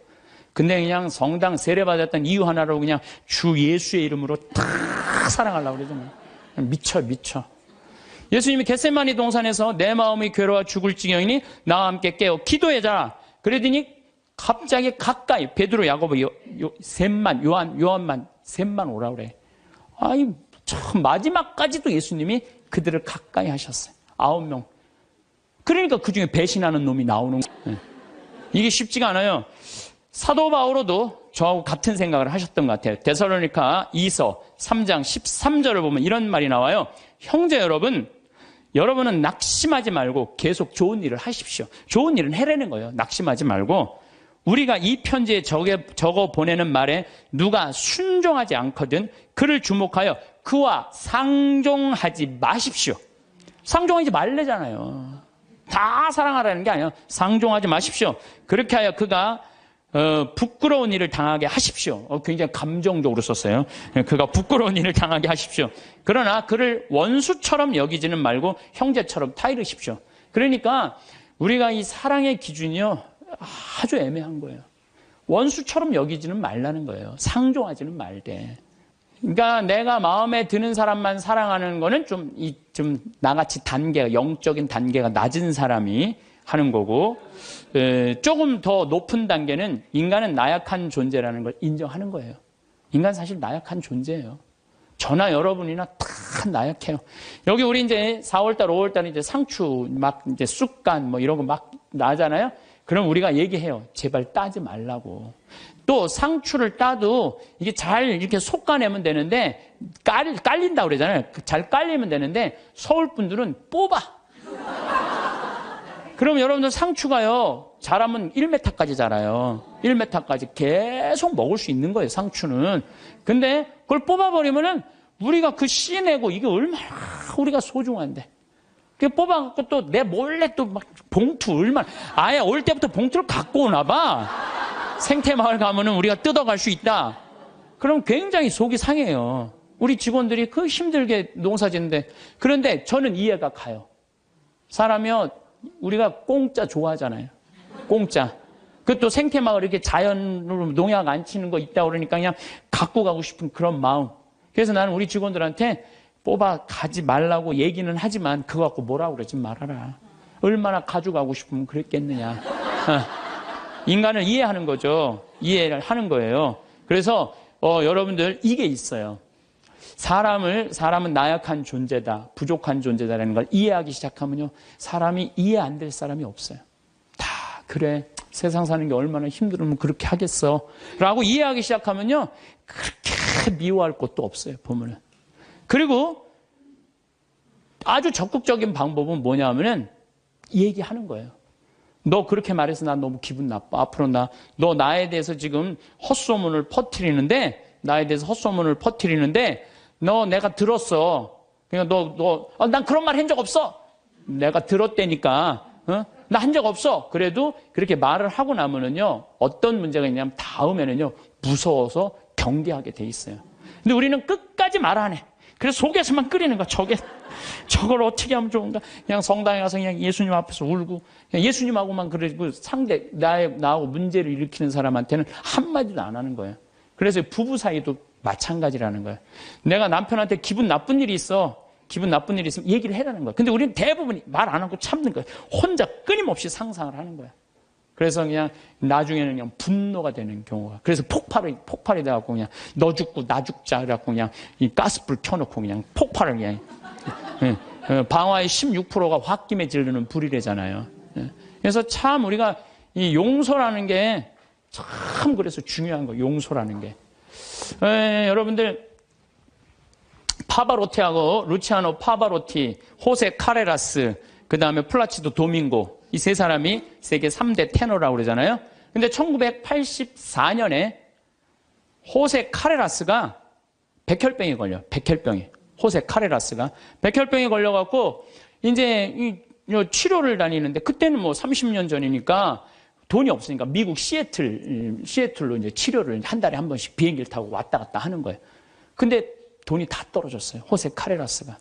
A: 근데 그냥 성당 세례받았던 이유 하나로 그냥 주 예수의 이름으로 다 사랑하려고 그러잖아요. 미쳐. 예수님이 겟세마니 동산에서 내 마음이 괴로워 죽을 지경이니 나와 함께 깨어 기도해라. 그러더니 갑자기 가까이 베드로, 야고보, 셋만 요한만 셋만 오라 그래. 참 마지막까지도 예수님이 그들을 가까이 하셨어요. 9명. 그러니까 그중에 배신하는 놈이 나오는 거예요. 이게 쉽지가 않아요. 사도 바오로도 저하고 같은 생각을 하셨던 것 같아요. 데살로니가 2서 3장 13절을 보면 이런 말이 나와요. 형제 여러분은 낙심하지 말고 계속 좋은 일을 하십시오. 좋은 일은 해내는 거예요. 낙심하지 말고. 우리가 이 편지에 적어 보내는 말에 누가 순종하지 않거든 그를 주목하여 그와 상종하지 마십시오. 상종하지 말래잖아요. 다 사랑하라는 게 아니에요. 상종하지 마십시오. 그렇게 하여 그가 부끄러운 일을 당하게 하십시오. 굉장히 감정적으로 썼어요. 그가 부끄러운 일을 당하게 하십시오. 그러나 그를 원수처럼 여기지는 말고 형제처럼 타이르십시오. 그러니까 우리가 이 사랑의 기준이요 아주 애매한 거예요. 원수처럼 여기지는 말라는 거예요. 상종하지는 말되. 그러니까 내가 마음에 드는 사람만 사랑하는 거는 좀 나같이 영적인 단계가 낮은 사람이 하는 거고, 조금 더 높은 단계는 인간은 나약한 존재라는 걸 인정하는 거예요. 인간 사실 나약한 존재예요. 저나 여러분이나 다 나약해요. 여기 우리 이제 4월달, 5월달 이제 상추 이제 쑥간 이런 거 막 나잖아요. 그럼 우리가 얘기해요. 제발 따지 말라고. 또 상추를 따도 이게 잘 이렇게 솎아내면 되는데 깔린다고 그러잖아요. 잘 깔리면 되는데 서울 분들은 뽑아. 그럼 여러분들 상추가요. 자라면 1m까지 자라요. 1m까지 계속 먹을 수 있는 거예요. 상추는. 근데 그걸 뽑아버리면은 우리가 그 씨 내고 이게 얼마나 우리가 소중한데. 뽑아갖고 또 내 몰래 또 막 봉투 얼마나 아예 올 때부터 봉투를 갖고 오나 봐. 생태마을 가면은 우리가 뜯어갈 수 있다. 그럼 굉장히 속이 상해요. 우리 직원들이 그 힘들게 농사 짓는데. 그런데 저는 이해가 가요. 사람이요 우리가 공짜 좋아하잖아요. 공짜. 그것도 생태마을 이렇게 자연으로 농약 안 치는 거 있다 그러니까 그냥 갖고 가고 싶은 그런 마음. 그래서 나는 우리 직원들한테 뽑아 가지 말라고 얘기는 하지만 그거 갖고 뭐라고 그러지 말아라. 얼마나 가져가고 싶으면 그랬겠느냐. 인간을 이해하는 거죠. 이해를 하는 거예요. 그래서 여러분들 이게 있어요. 사람은 나약한 존재다, 부족한 존재다라는 걸 이해하기 시작하면요. 사람이 이해 안 될 사람이 없어요. 다 그래. 세상 사는 게 얼마나 힘들으면 그렇게 하겠어. 라고 이해하기 시작하면요. 그렇게 미워할 것도 없어요. 보면은. 그리고 아주 적극적인 방법은 뭐냐면은 얘기하는 거예요. 너 그렇게 말해서 나 너무 기분 나빠. 앞으로 너 나에 대해서 지금 헛소문을 퍼뜨리는데 너 내가 들었어. 그러니까 난 그런 말 한 적 없어. 내가 들었다니까. 나 한 적 없어. 그래도 그렇게 말을 하고 나면은요, 어떤 문제가 있냐면 다음에는요, 무서워서 경계하게 돼 있어요. 근데 우리는 끝까지 말 안 해. 그래서 속에서만 끓이는 거야. 저게 저걸 어떻게 하면 좋은가? 그냥 성당에 가서 그냥 예수님 앞에서 울고, 그냥 예수님하고만 그러고 나하고 문제를 일으키는 사람한테는 한마디도 안 하는 거예요. 그래서 부부 사이도 마찬가지라는 거예요. 내가 남편한테 기분 나쁜 일이 있으면 얘기를 해라는 거예요. 근데 우리는 대부분 말 안 하고 참는 거예요. 혼자 끊임없이 상상을 하는 거예요. 그래서 그냥 나중에는 그냥 분노가 되는 경우가. 그래서 폭발이 돼갖고 그냥 너 죽고 나 죽자. 그래갖고 그냥 이 가스불 켜놓고 그냥 폭발을 그냥. 방화의 16%가 홧김에 지르는 불이래잖아요. 그래서 참 우리가 이 용서라는 게 참 그래서 중요한 거예요. 용서라는 게. 여러분들 파바로티하고 루치아노 파바로티, 호세 카레라스, 그 다음에 플라치도 도밍고 이 세 사람이 세계 3대 테너라고 그러잖아요. 근데 1984년에 호세 카레라스가 백혈병에 걸려. 백혈병에. 호세 카레라스가 백혈병에 걸려갖고 이제 치료를 다니는데 그때는 뭐 30년 전이니까 돈이 없으니까 미국 시애틀로 이제 치료를 한 달에 한 번씩 비행기를 타고 왔다 갔다 하는 거예요. 근데 돈이 다 떨어졌어요. 호세 카레라스가.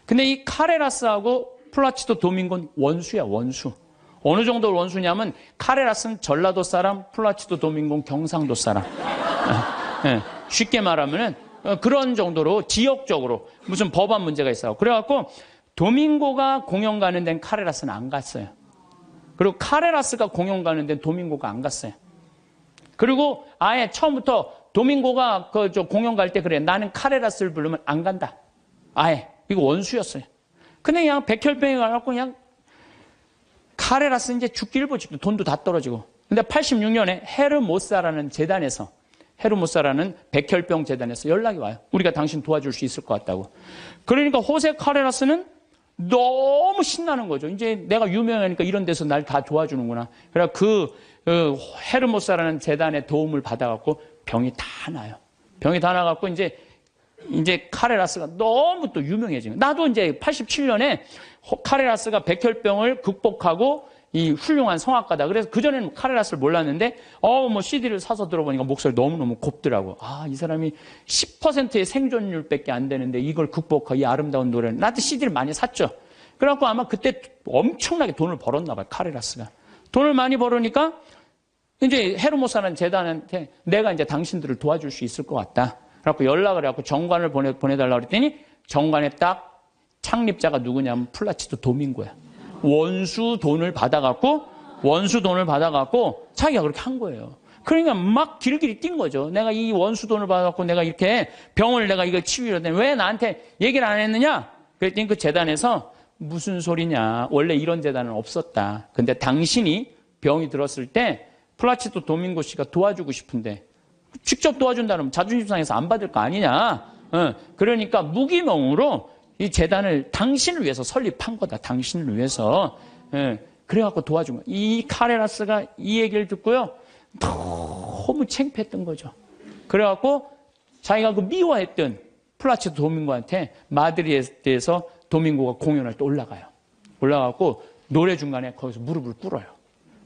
A: 근데 이 카레라스하고 플라치도 도밍고는 원수야, 원수. 어느 정도 원수냐면 카레라스는 전라도 사람, 플라치도 도밍고는 경상도 사람. 쉽게 말하면은 그런 정도로 지역적으로 무슨 법안 문제가 있어요. 그래갖고 도밍고가 공연 가는 데는 카레라스는 안 갔어요. 그리고 카레라스가 공연 가는 데는 도밍고가 안 갔어요. 그리고 아예 처음부터 도밍고가 공연 갈 때 그래. 나는 카레라스를 부르면 안 간다. 아예. 이거 원수였어요. 근데 그냥 백혈병에 가갖고 그냥 카레라스 이제 죽기 일보 직전 돈도 다 떨어지고. 근데 86년에 헤르모사라는 재단에서 헤르모사라는 백혈병 재단에서 연락이 와요. 우리가 당신 도와줄 수 있을 것 같다고. 그러니까 호세 카레라스는 너무 신나는 거죠. 이제 내가 유명하니까 이런 데서 날 다 도와주는구나. 그래서 그 헤르모사라는 재단의 도움을 받아갖고 병이 다 나요. 병이 다 나갖고 이제 카레라스가 너무 또 유명해지는. 나도 이제 87년에 카레라스가 백혈병을 극복하고 이 훌륭한 성악가다. 그래서 그전에는 카레라스를 몰랐는데, 뭐 CD를 사서 들어보니까 목소리 너무너무 곱더라고. 이 사람이 10%의 생존율밖에 안 되는데 이걸 극복하고 이 아름다운 노래를. 나한테 CD를 많이 샀죠. 그래갖고 아마 그때 엄청나게 돈을 벌었나 봐요, 카레라스가. 돈을 많이 벌으니까 이제 헤르모사라는 재단한테 내가 이제 당신들을 도와줄 수 있을 것 같다. 그래갖고 연락을 해갖고 정관을 보내달라고 그랬더니 정관에 딱 창립자가 누구냐면 플라치도 도밍고야. 원수 돈을 받아갖고 자기가 그렇게 한 거예요. 그러니까 막 길길이 뛴 거죠. 내가 이 원수 돈을 받아갖고 내가 이렇게 병을 내가 이걸 치유했더니 왜 나한테 얘기를 안 했느냐? 그랬더니 그 재단에서 무슨 소리냐. 원래 이런 재단은 없었다. 근데 당신이 병이 들었을 때 플라치도 도밍고 씨가 도와주고 싶은데 직접 도와준다면 자존심 상해서 안 받을 거 아니냐. 그러니까 무기명으로 이 재단을 당신을 위해서 설립한 거다. 당신을 위해서. 그래갖고 도와준 거야. 이 카레라스가 이 얘기를 듣고요. 너무 창피했던 거죠. 그래갖고 자기가 그 미워했던 플라치도 도밍고한테 마드리드에서 도밍고가 공연할 때 올라가고 노래 중간에 거기서 무릎을 꿇어요.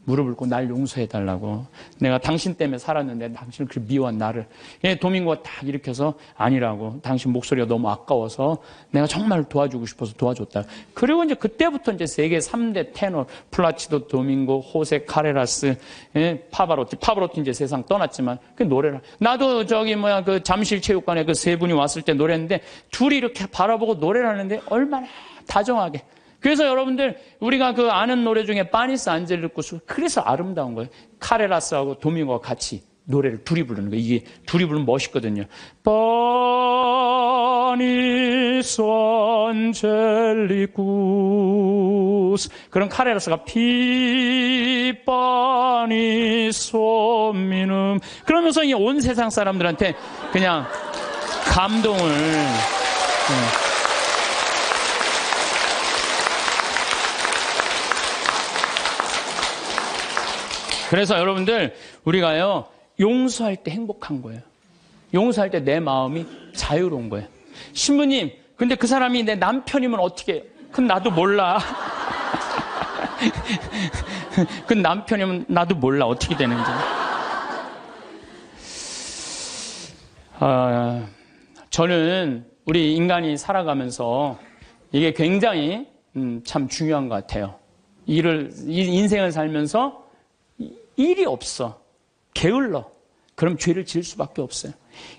A: 무릎을 꿇고 날 용서해달라고. 내가 당신 때문에 살았는데 당신을 그렇게 미워한 나를. 도밍고가 딱 일으켜서 아니라고. 당신 목소리가 너무 아까워서 내가 정말 도와주고 싶어서 도와줬다. 그리고 이제 그때부터 이제 세계 3대 테너, 플라치도 도밍고, 호세 카레라스, 파바로티 이제 세상 떠났지만 그 노래를. 나도 그 잠실 체육관에 그 세 분이 왔을 때 노래했는데 둘이 이렇게 바라보고 노래를 하는데 얼마나 다정하게. 그래서 여러분들 우리가 그 아는 노래 중에 파니스 안젤리쿠스 그래서 아름다운 거예요. 카레라스하고 도밍고가 같이 노래를 둘이 부르는 거예요. 이게 둘이 부르면 멋있거든요. 파니스 안젤리쿠스 그런 카레라스가 파니스 미눔 그러면서 이 온 세상 사람들한테 그냥 감동을 그래서 여러분들 우리가요 용서할 때 행복한 거예요. 용서할 때 내 마음이 자유로운 거예요. 신부님 근데 그 사람이 내 남편이면 어떻게 해요? 그건 나도 몰라. 그 남편이면 나도 몰라 어떻게 되는지. 저는 우리 인간이 살아가면서 이게 굉장히 참 중요한 것 같아요. 인생을 살면서 일이 없어. 게을러. 그럼 죄를 지을 수밖에 없어요.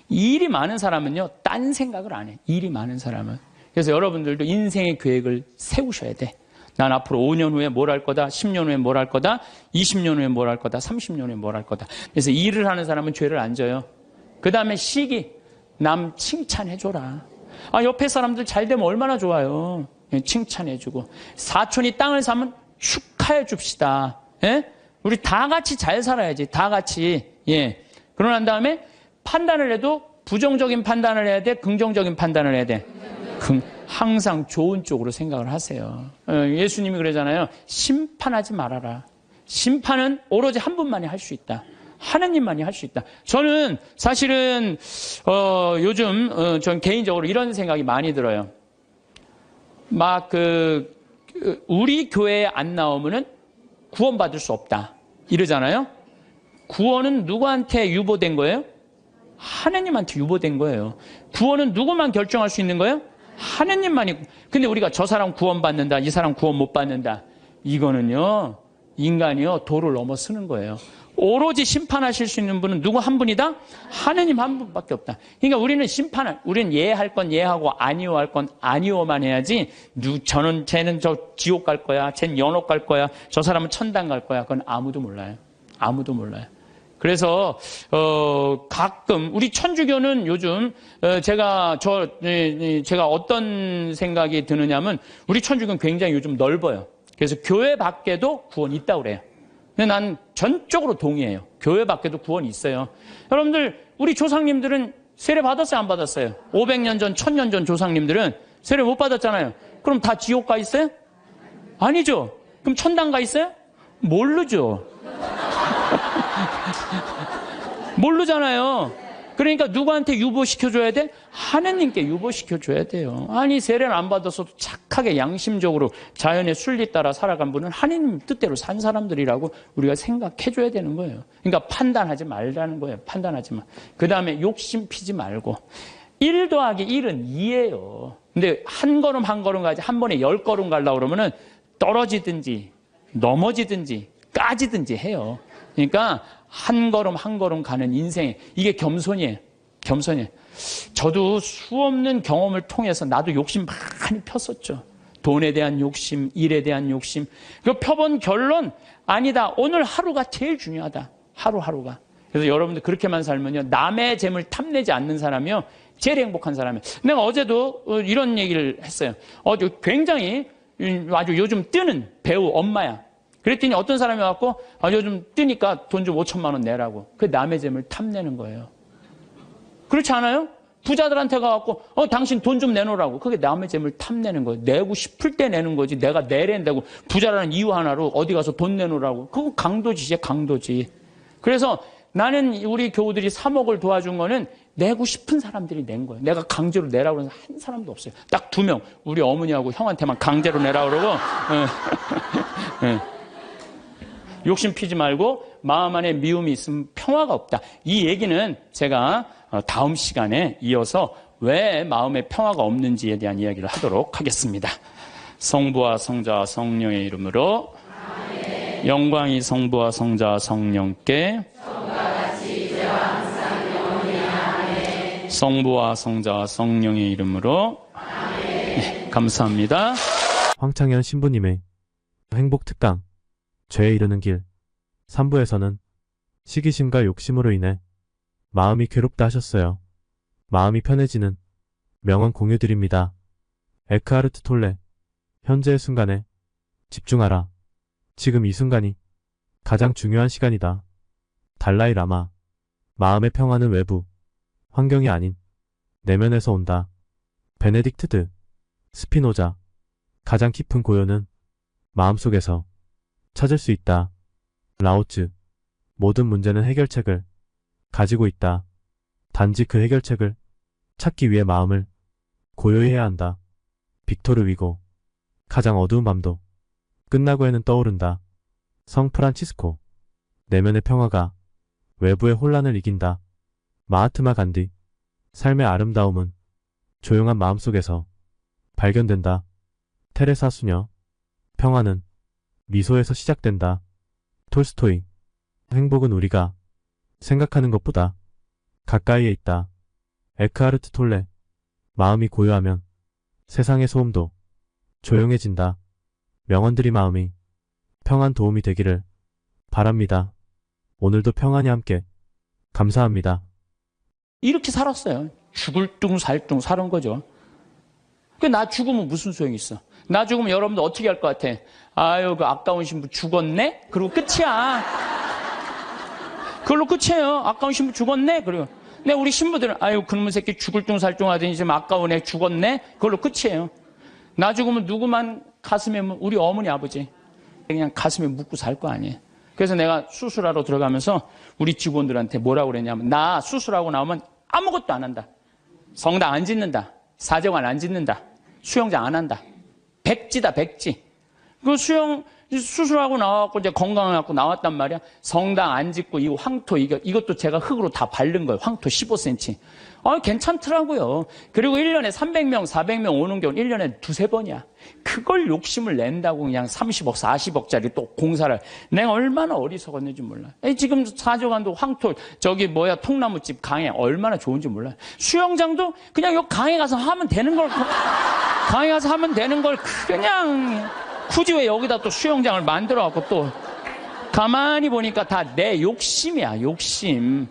A: 일이 많은 사람은요, 딴 생각을 안 해. 일이 많은 사람은. 그래서 여러분들도 인생의 계획을 세우셔야 돼. 난 앞으로 5년 후에 뭘 할 거다, 10년 후에 뭘 할 거다, 20년 후에 뭘 할 거다, 30년 후에 뭘 할 거다. 그래서 일을 하는 사람은 죄를 안 져요. 그 다음에 시기, 남 칭찬해줘라. 옆에 사람들 잘 되면 얼마나 좋아요. 칭찬해주고. 사촌이 땅을 사면 축하해 줍시다. 예? 우리 다 같이 잘 살아야지. 다 같이. 예. 그러고 난 다음에 판단을 해도 부정적인 판단을 해야 돼? 긍정적인 판단을 해야 돼? 항상 좋은 쪽으로 생각을 하세요. 예수님이 그러잖아요. 심판하지 말아라. 심판은 오로지 한 분만이 할 수 있다. 하나님만이 할 수 있다. 저는 사실은 요즘 전 개인적으로 이런 생각이 많이 들어요. 막 우리 교회에 안 나오면은 구원받을 수 없다. 이러잖아요. 구원은 누구한테 유보된 거예요? 하나님한테 유보된 거예요. 구원은 누구만 결정할 수 있는 거예요? 하나님만이. 근데 우리가 저 사람 구원받는다, 이 사람 구원 못 받는다. 이거는요, 인간이요, 도를 넘어서는 거예요. 오로지 심판하실 수 있는 분은 누구 한 분이다? 하나님 한 분밖에 없다. 그러니까 우리는 예할 건 예하고 아니오할 건 아니오만 해야지, 쟤는 저 지옥 갈 거야, 쟤는 연옥 갈 거야, 저 사람은 천당 갈 거야. 그건 아무도 몰라요. 아무도 몰라요. 그래서 가끔 우리 천주교는 요즘 제가 어떤 생각이 드느냐면 우리 천주교는 굉장히 요즘 넓어요. 그래서 교회 밖에도 구원이 있다고 그래요. 근데 난 전적으로 동의해요. 교회 밖에도 구원이 있어요. 여러분들 우리 조상님들은 세례 받았어요, 안 받았어요? 500년 전, 1000년 전 조상님들은 세례 못 받았잖아요. 그럼 다 지옥 가 있어요? 아니죠. 그럼 천당 가 있어요? 모르죠. 모르잖아요. 그러니까 누구한테 유보시켜줘야 돼? 하나님께 유보시켜줘야 돼요. 아니 세례를 안 받아서도 착하게 양심적으로 자연의 순리 따라 살아간 분은 하나님 뜻대로 산 사람들이라고 우리가 생각해줘야 되는 거예요. 그러니까 판단하지 말라는 거예요. 판단하지 마. 그 다음에 욕심 피지 말고. 1 더하기 1은 2예요. 근데 한 걸음 한 걸음 가지 한 번에 10걸음 가려고 그러면은 떨어지든지 넘어지든지 까지든지 해요. 그러니까 한 걸음 한 걸음 가는 인생, 이게 겸손이에요. 겸손이에요. 저도 수없는 경험을 통해서 나도 욕심 많이 폈었죠. 돈에 대한 욕심, 일에 대한 욕심. 그 펴본 결론, 아니다. 오늘 하루가 제일 중요하다. 하루하루가. 그래서 여러분들 그렇게만 살면요, 남의 재물 탐내지 않는 사람이요, 제일 행복한 사람이에요. 내가 어제도 이런 얘기를 했어요. 굉장히 아주 요즘 뜨는 배우 엄마야. 그랬더니 어떤 사람이 와갖고 요즘 뜨니까 돈 좀 5천만 원 내라고. 그게 남의 재물 탐내는 거예요. 그렇지 않아요? 부자들한테 가갖고 당신 돈 좀 내놓으라고. 그게 남의 재물 탐내는 거예요. 내고 싶을 때 내는 거지 내가 내랜다고 부자라는 이유 하나로 어디 가서 돈 내놓으라고. 그거 강도지지, 강도지. 그래서 나는 우리 교우들이 3억을 도와준 거는 내고 싶은 사람들이 낸 거예요. 내가 강제로 내라고 해서 한 사람도 없어요. 딱 2명. 우리 어머니하고 형한테만 강제로 내라고 그러고. 욕심 피지 말고 마음 안에 미움이 있으면 평화가 없다. 이 얘기는 제가 다음 시간에 이어서 왜 마음에 평화가 없는지에 대한 이야기를 하도록 하겠습니다. 성부와 성자와 성령의 이름으로 아멘. 영광이 성부와 성자와 성령께 성부와 성자와 성령의 이름으로 아멘. 네, 감사합니다.
B: 황창현 신부님의 행복특강 죄에 이르는 길 3부에서는 시기심과 욕심으로 인해 마음이 괴롭다 하셨어요. 마음이 편해지는 명언 공유드립니다. 에크하르트 톨레 현재의 순간에 집중하라. 지금 이 순간이 가장 중요한 시간이다. 달라이 라마 마음의 평화는 외부, 환경이 아닌 내면에서 온다. 베네딕트 드 스피노자 가장 깊은 고요는 마음속에서 찾을 수 있다. 라오츠 모든 문제는 해결책을 가지고 있다. 단지 그 해결책을 찾기 위해 마음을 고요히 해야 한다. 빅토르 위고 가장 어두운 밤도 끝나고 해는 떠오른다. 성 프란치스코 내면의 평화가 외부의 혼란을 이긴다. 마하트마 간디 삶의 아름다움은 조용한 마음속에서 발견된다. 테레사 수녀. 평화는 미소에서 시작된다. 톨스토이. 행복은 우리가 생각하는 것보다 가까이에 있다. 에크하르트 톨레. 마음이 고요하면 세상의 소음도 조용해진다. 명언들이 마음이 평안 도움이 되기를 바랍니다. 오늘도 평안히 함께 감사합니다.
A: 이렇게 살았어요. 죽을 둥 살 둥 살은 거죠. 나 죽으면 무슨 소용이 있어? 나 죽으면 여러분들 어떻게 할 것 같아? 아유, 그 아까운 신부 죽었네? 그리고 끝이야. 그걸로 끝이에요. 아까운 신부 죽었네? 그리고. 근데 우리 신부들은, 아유, 그놈의 새끼 죽을 둥 살 둥 하더니 지금 아까운 애 죽었네? 그걸로 끝이에요. 나 죽으면 누구만 가슴에, 우리 어머니, 아버지. 그냥 가슴에 묻고 살 거 아니에요. 그래서 내가 수술하러 들어가면서 우리 직원들한테 뭐라고 그랬냐면, 나 수술하고 나오면 아무것도 안 한다. 성당 안 짓는다. 사정관 안 짓는다. 수영장 안 한다. 백지다, 백지. 그 수술하고 나와갖고 이제 건강해갖고 나왔단 말이야. 성당 안 짓고 이 황토, 이것도 제가 흙으로 다 바른 거예요. 황토 15cm. 괜찮더라고요. 그리고 1년에 300명, 400명 오는 경우 1년에 두세 번이야. 그걸 욕심을 낸다고 그냥 30억, 40억짜리 또 공사를. 내가 얼마나 어리석었는지 몰라. 지금 사정관도 황토, 통나무집 강에 얼마나 좋은지 몰라. 수영장도 그냥 여기 강에 가서 하면 되는 걸, 강에 가서 하면 되는 걸 그냥 굳이 왜 여기다 또 수영장을 만들어갖고 또 가만히 보니까 다 내 욕심이야, 욕심.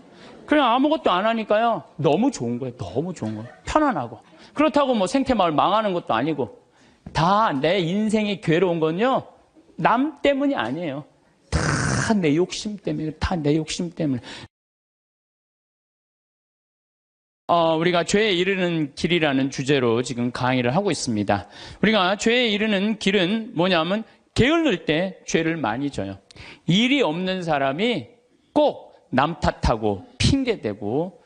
A: 그냥 아무것도 안 하니까요. 너무 좋은 거예요. 너무 좋은 거예요. 편안하고. 그렇다고 뭐 생태마을 망하는 것도 아니고 다 내 인생이 괴로운 건요. 남 때문이 아니에요. 다 내 욕심 때문에. 다 내 욕심 때문에. 우리가 죄에 이르는 길이라는 주제로 지금 강의를 하고 있습니다. 우리가 죄에 이르는 길은 뭐냐면 게을를 때 죄를 많이 져요. 일이 없는 사람이 꼭 남 탓하고 핑계대고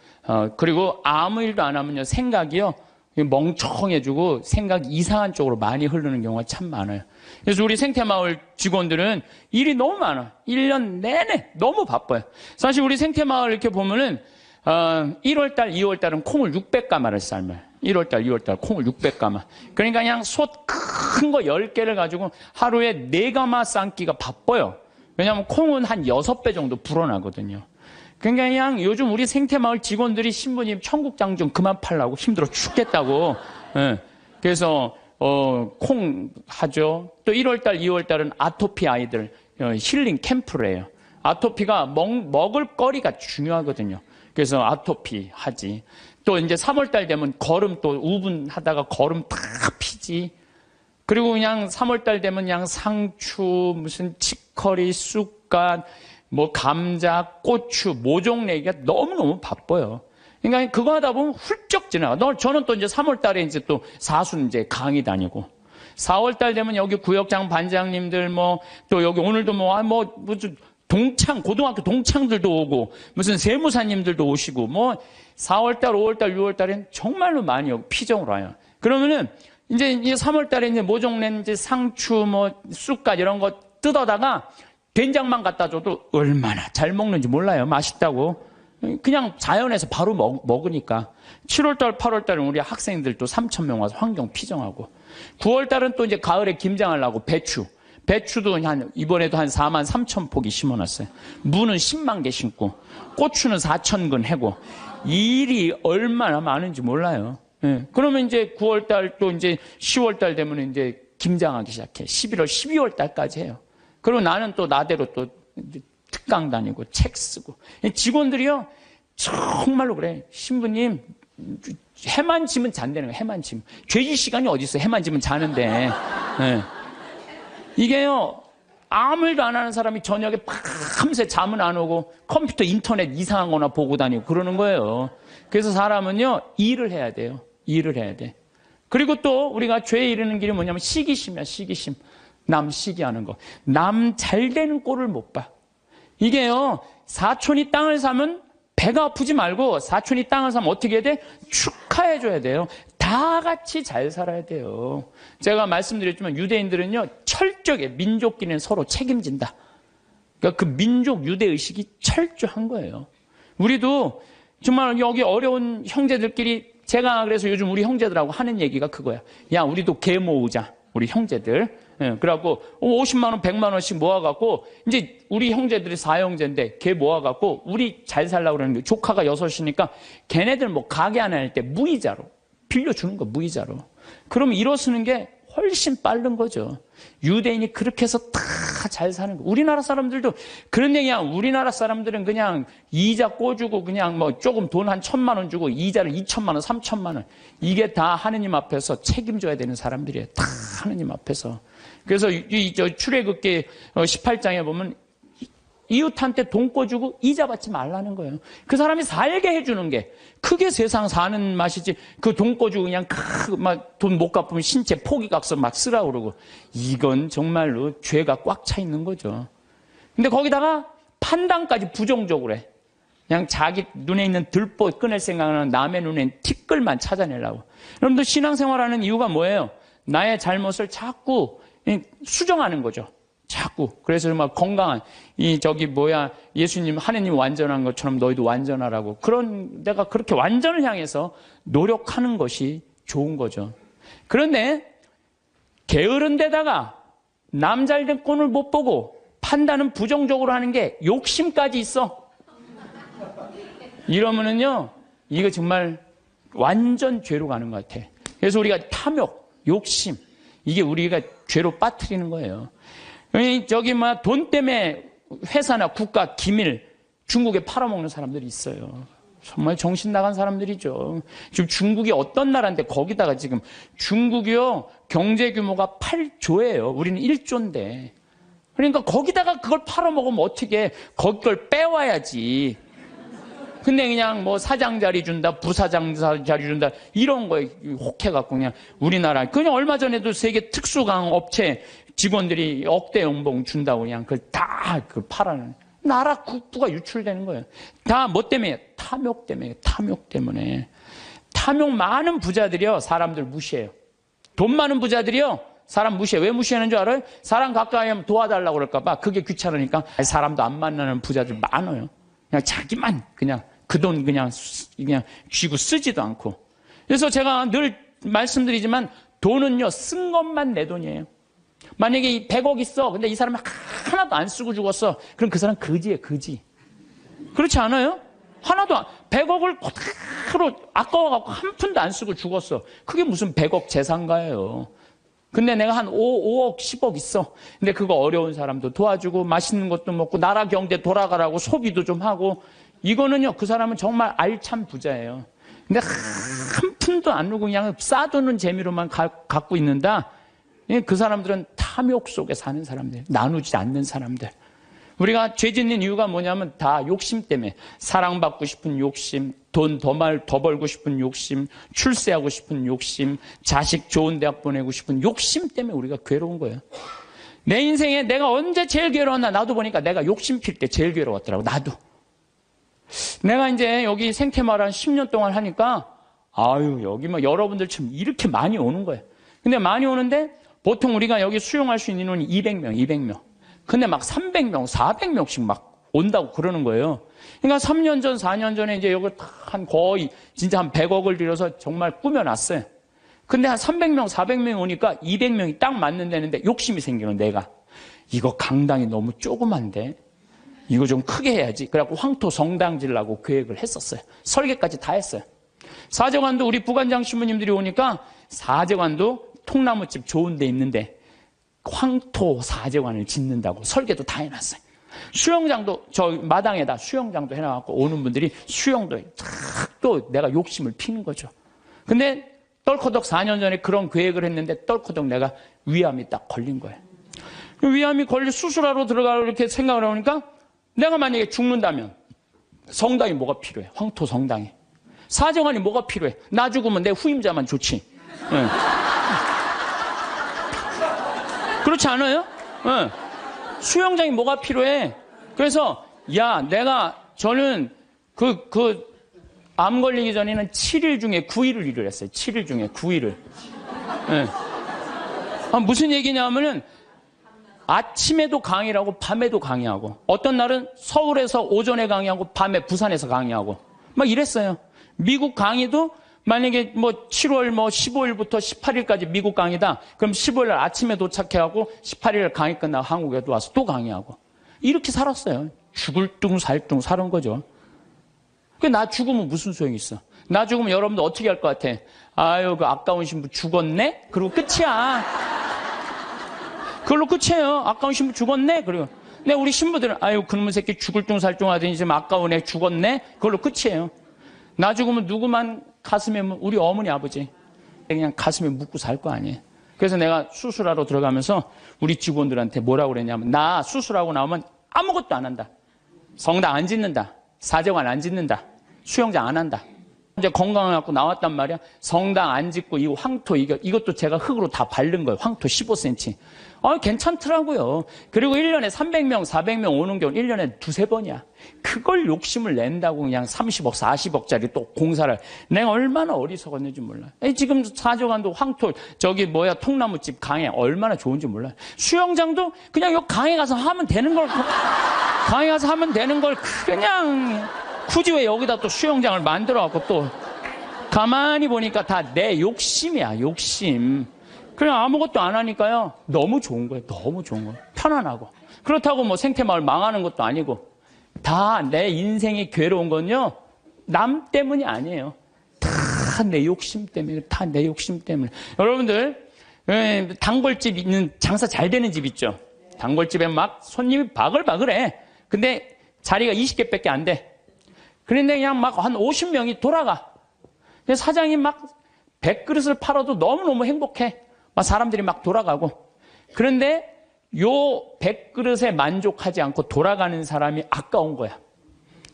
A: 그리고 아무 일도 안 하면요 생각이요 멍청해지고 생각이 이상한 쪽으로 많이 흐르는 경우가 참 많아요. 그래서 우리 생태마을 직원들은 일이 너무 많아. 1년 내내 너무 바빠요. 사실 우리 생태마을 이렇게 보면은 1월달, 2월달은 콩을 600가마를 삶아요. 1월달, 2월달 콩을 600가마. 그러니까 그냥 솥 큰 거 10개를 가지고 하루에 4가마 삶기가 바빠요. 왜냐하면 콩은 한 6배 정도 불어나거든요. 그러니까 그냥 요즘 우리 생태마을 직원들이 신부님 청국장 좀 그만 팔라고 힘들어 죽겠다고. 그래서 콩 하죠. 또 1월달, 2월달은 아토피 아이들 힐링 캠프를 해요. 아토피가 먹을 거리가 중요하거든요. 그래서 아토피 하지. 또 이제 3월달 되면 거름 또 우분하다가 거름 다 피지. 그리고 그냥 3월달 되면 그냥 상추, 무슨 치커리, 쑥갓, 뭐 감자, 고추, 모종 내기가 너무너무 바빠요. 그러니까 그거 하다 보면 훌쩍 지나가. 저는 또 이제 3월달에 이제 또 사순 이제 강의 다니고. 4월달 되면 여기 구역장 반장님들 또 여기 오늘도 무슨 고등학교 동창들도 오고, 무슨 세무사님들도 오시고, 4월달, 5월달, 6월달엔 정말로 많이 여기 피정으로 와요. 그러면은, 이제 3월달에 이제 모종낸 이제 상추, 쑥갓 이런 거 뜯어다가 된장만 갖다 줘도 얼마나 잘 먹는지 몰라요. 맛있다고. 그냥 자연에서 바로 먹으니까. 7월달, 8월달은 우리 학생들도 3,000명 와서 환경 피정하고. 9월달은 또 이제 가을에 김장하려고 배추도 이번에도 한 4만 3천 포기 심어놨어요. 무는 10만 개 심고, 고추는 4,000근 해고, 일이 얼마나 많은지 몰라요. 그러면 이제 9월달 또 이제 10월달 되면 이제 김장하기 시작해. 11월, 12월달까지 해요. 그리고 나는 또 나대로 또 특강 다니고 책 쓰고. 직원들이요, 정말로 그래. 신부님, 해만 지면 잔다는 거예요. 해만 지면. 죄질 시간이 어디 있어? 해만 지면 자는데. 이게요, 아무 일도 안 하는 사람이 저녁에 밤새 잠은 안 오고 컴퓨터 인터넷 이상한 거나 보고 다니고 그러는 거예요. 그래서 사람은요, 일을 해야 돼요. 일을 해야 돼. 그리고 또 우리가 죄에 이르는 길이 뭐냐면 시기심이야, 시기심. 남 시기하는 거. 남 잘 되는 꼴을 못 봐. 이게요, 사촌이 땅을 사면 배가 아프지 말고 사촌이 땅을 사면 어떻게 해야 돼? 축하해줘야 돼요. 다 같이 잘 살아야 돼요. 제가 말씀드렸지만 유대인들은요, 철저하게 민족끼리는 서로 책임진다. 그러니까 그 민족 유대의식이 철저한 거예요. 우리도 정말 여기 어려운 형제들끼리 제가 그래서 요즘 우리 형제들하고 하는 얘기가 그거야. 야, 우리도 개 모으자. 우리 형제들. 예, 그래갖고 50만 원, 100만 원씩 모아갖고 이제 우리 형제들이 4형제인데 걔 모아갖고 우리 잘 살라고 그러는 게 조카가 6이니까 걔네들 뭐 가게 하나 할 때 무이자로 빌려주는 거, 무이자로. 그러면 일어 쓰는 게 훨씬 빠른 거죠. 유대인이 그렇게 해서 다 잘 사는 거. 우리나라 사람들도 그런 얘기야. 우리나라 사람들은 그냥 이자 꿔주고 그냥 뭐 조금 돈 한 1,000만 원 주고 이자를 2,000만 원, 3,000만 원. 이게 다 하느님 앞에서 책임져야 되는 사람들이에요. 다 하느님 앞에서. 그래서 저 출애굽기 18장에 보면 이웃한테 돈 꿔주고 이자 받지 말라는 거예요. 그 사람이 살게 해주는 게 크게 세상 사는 맛이지. 그 돈 꿔주고 그냥 막 돈 못 갚으면 신체 포기각서 막 쓰라고 그러고. 이건 정말로 죄가 꽉 차 있는 거죠. 근데 거기다가 판단까지 부정적으로 해. 그냥 자기 눈에 있는 들보 꺼낼 생각하는 남의 눈엔 티끌만 찾아내려고. 여러분들 신앙생활하는 이유가 뭐예요? 나의 잘못을 자꾸 수정하는 거죠. 자꾸. 그래서 막 건강한, 예수님, 하느님 완전한 것처럼 너희도 완전하라고. 내가 그렇게 완전을 향해서 노력하는 것이 좋은 거죠. 그런데, 게으른 데다가 남 잘된 꼴을 못 보고 판단은 부정적으로 하는 게 욕심까지 있어. 이러면은요, 이거 정말 완전 죄로 가는 것 같아. 그래서 우리가 탐욕, 욕심, 이게 우리가 죄로 빠뜨리는 거예요. 돈 때문에 회사나 국가 기밀 중국에 팔아먹는 사람들이 있어요. 정말 정신 나간 사람들이죠. 지금 중국이 어떤 나라인데 거기다가 지금 중국이요 경제 규모가 8조예요. 우리는 1조인데. 그러니까 거기다가 그걸 팔아먹으면 어떻게 거기 걸 빼와야지. 근데 그냥 뭐 사장 자리 준다, 부사장 자리 준다 이런 거에 혹해갖고 그냥 우리나라 그냥 얼마 전에도 세계 특수강 업체 직원들이 억대 연봉 준다고 그냥 그걸 다 팔아는 나라 국부가 유출되는 거예요. 다 뭐 때문에? 탐욕 때문에. 탐욕 때문에. 탐욕 많은 부자들이요 사람들 무시해요. 돈 많은 부자들이요 사람 무시해. 왜 무시하는 줄 알아요? 사람 가까이 하면 도와달라고 그럴까 봐. 그게 귀찮으니까 사람도 안 만나는 부자들 많아요. 그냥 자기만 그냥 그 돈 그냥 쥐고 쓰지도 않고. 그래서 제가 늘 말씀드리지만 돈은요 쓴 것만 내 돈이에요. 만약에 100억 있어. 근데 이 사람이 하나도 안 쓰고 죽었어. 그럼 그 사람 거지예요, 거지. 그렇지 않아요? 100억을 그대로 아까워갖고 한 푼도 안 쓰고 죽었어. 그게 무슨 100억 재산가예요. 근데 내가 한 5억, 10억 있어. 근데 그거 어려운 사람도 도와주고 맛있는 것도 먹고 나라 경제 돌아가라고 소비도 좀 하고 이거는요, 그 사람은 정말 알찬 부자예요. 근데 한 푼도 안 누고 그냥 싸두는 재미로만 갖고 있는다. 그 사람들은 탐욕 속에 사는 사람들, 나누지 않는 사람들. 우리가 죄 짓는 이유가 뭐냐면 다 욕심 때문에. 사랑받고 싶은 욕심, 돈 더 벌고 싶은 욕심, 출세하고 싶은 욕심, 자식 좋은 대학 보내고 싶은 욕심 때문에 우리가 괴로운 거예요. 내 인생에 내가 언제 제일 괴로웠나 나도 보니까 내가 욕심 필 때 제일 괴로웠더라고. 나도. 내가 이제 여기 생태마을 한 10년 동안 하니까 여기 뭐 여러분들처럼 이렇게 많이 오는 거예요. 근데 많이 오는데 보통 우리가 여기 수용할 수 있는 인원이 200명. 근데 막 300명, 400명씩 막 온다고 그러는 거예요. 그러니까 3년 전, 4년 전에 이제 여기 거의 진짜 한 100억을 들여서 정말 꾸며놨어요. 근데 한 300명, 400명 오니까 200명이 딱 맞는다는데 욕심이 생기는 내가. 이거 강당이 너무 조그만데 이거 좀 크게 해야지. 그래갖고 황토 성당 지으려고 계획을 했었어요. 설계까지 다 했어요. 사제관도 우리 부관장 신부님들이 오니까 사제관도 통나무집 좋은 데 있는데 황토 사제관을 짓는다고 설계도 다 해놨어요. 수영장도 저 마당에다 수영장도 해놔갖고 오는 분들이 수영도 또 내가 욕심을 피는 거죠. 근데 떨커덕 4년 전에 그런 계획을 했는데 떨커덕 내가 위암이 딱 걸린 거예요. 위암이 걸려 수술하러 들어가려고 이렇게 생각을 하니까 내가 만약에 죽는다면 성당이 뭐가 필요해? 황토 성당이. 사제관이 뭐가 필요해? 나 죽으면 내 후임자만 좋지. 네. 그렇지 않아요? 네. 수영장이 뭐가 필요해? 그래서 저는 암 걸리기 전에는 7일 중에 9일을 일을 했어요. 7일 중에 9일을. 네. 무슨 얘기냐면은 아침에도 강의하고 밤에도 강의하고 어떤 날은 서울에서 오전에 강의하고 밤에 부산에서 강의하고 막 이랬어요. 미국 강의도 만약에 뭐 7월 뭐 15일부터 18일까지 미국 강의다. 그럼 15일 날 아침에 도착해갖고 18일 강의 끝나고 한국에도 와서 또 강의하고. 이렇게 살았어요. 죽을 둥 살 둥 사는 거죠. 나 죽으면 무슨 소용이 있어? 나 죽으면 여러분들 어떻게 할 것 같아? 아유, 그 아까운 신부 죽었네? 그리고 끝이야. 그걸로 끝이에요. 아까운 신부 죽었네? 그리고. 근데 우리 신부들은, 아유, 그놈의 새끼 죽을 둥 살 둥 하더니 지금 아까운 애 죽었네? 그걸로 끝이에요. 나 죽으면 누구만 가슴에, 우리 어머니 아버지. 그냥 가슴에 묻고 살 거 아니에요. 그래서 내가 수술하러 들어가면서 우리 직원들한테 뭐라고 그랬냐면, 나 수술하고 나오면 아무것도 안 한다. 성당 안 짓는다. 사정관 안 짓는다. 수영장 안 한다. 이제 건강해갖고 나왔단 말이야. 성당 안 짓고 이 황토 이것도 제가 흙으로 다 바른 거예요. 황토 15cm. 괜찮더라고요. 그리고 1년에 300명, 400명 오는 경우 1년에 두세 번이야. 그걸 욕심을 낸다고 그냥 30억, 40억짜리 또 공사를. 내가 얼마나 어리석었는지 몰라. 지금 사정관도 황토, 통나무집 강에 얼마나 좋은지 몰라. 수영장도 그냥 요 강에 가서 하면 되는 걸, 강에 가서 하면 되는 걸 그냥 굳이 왜 여기다 또 수영장을 만들어갖고 또 가만히 보니까 다 내 욕심이야, 욕심. 그냥 아무것도 안 하니까요. 너무 좋은 거예요. 너무 좋은 거예요. 편안하고. 그렇다고 뭐 생태마을 망하는 것도 아니고 다 내 인생이 괴로운 건요. 남 때문이 아니에요. 다 내 욕심 때문에. 다 내 욕심 때문에. 여러분들 단골집 있는 장사 잘 되는 집 있죠. 단골집에 막 손님이 바글바글해. 근데 자리가 20개밖에 안 돼. 그런데 그냥 막 한 50명이 돌아가. 근데 사장이 막 100그릇을 팔아도 너무너무 행복해. 막 사람들이 막 돌아가고. 그런데 요 100그릇에 만족하지 않고 돌아가는 사람이 아까운 거야.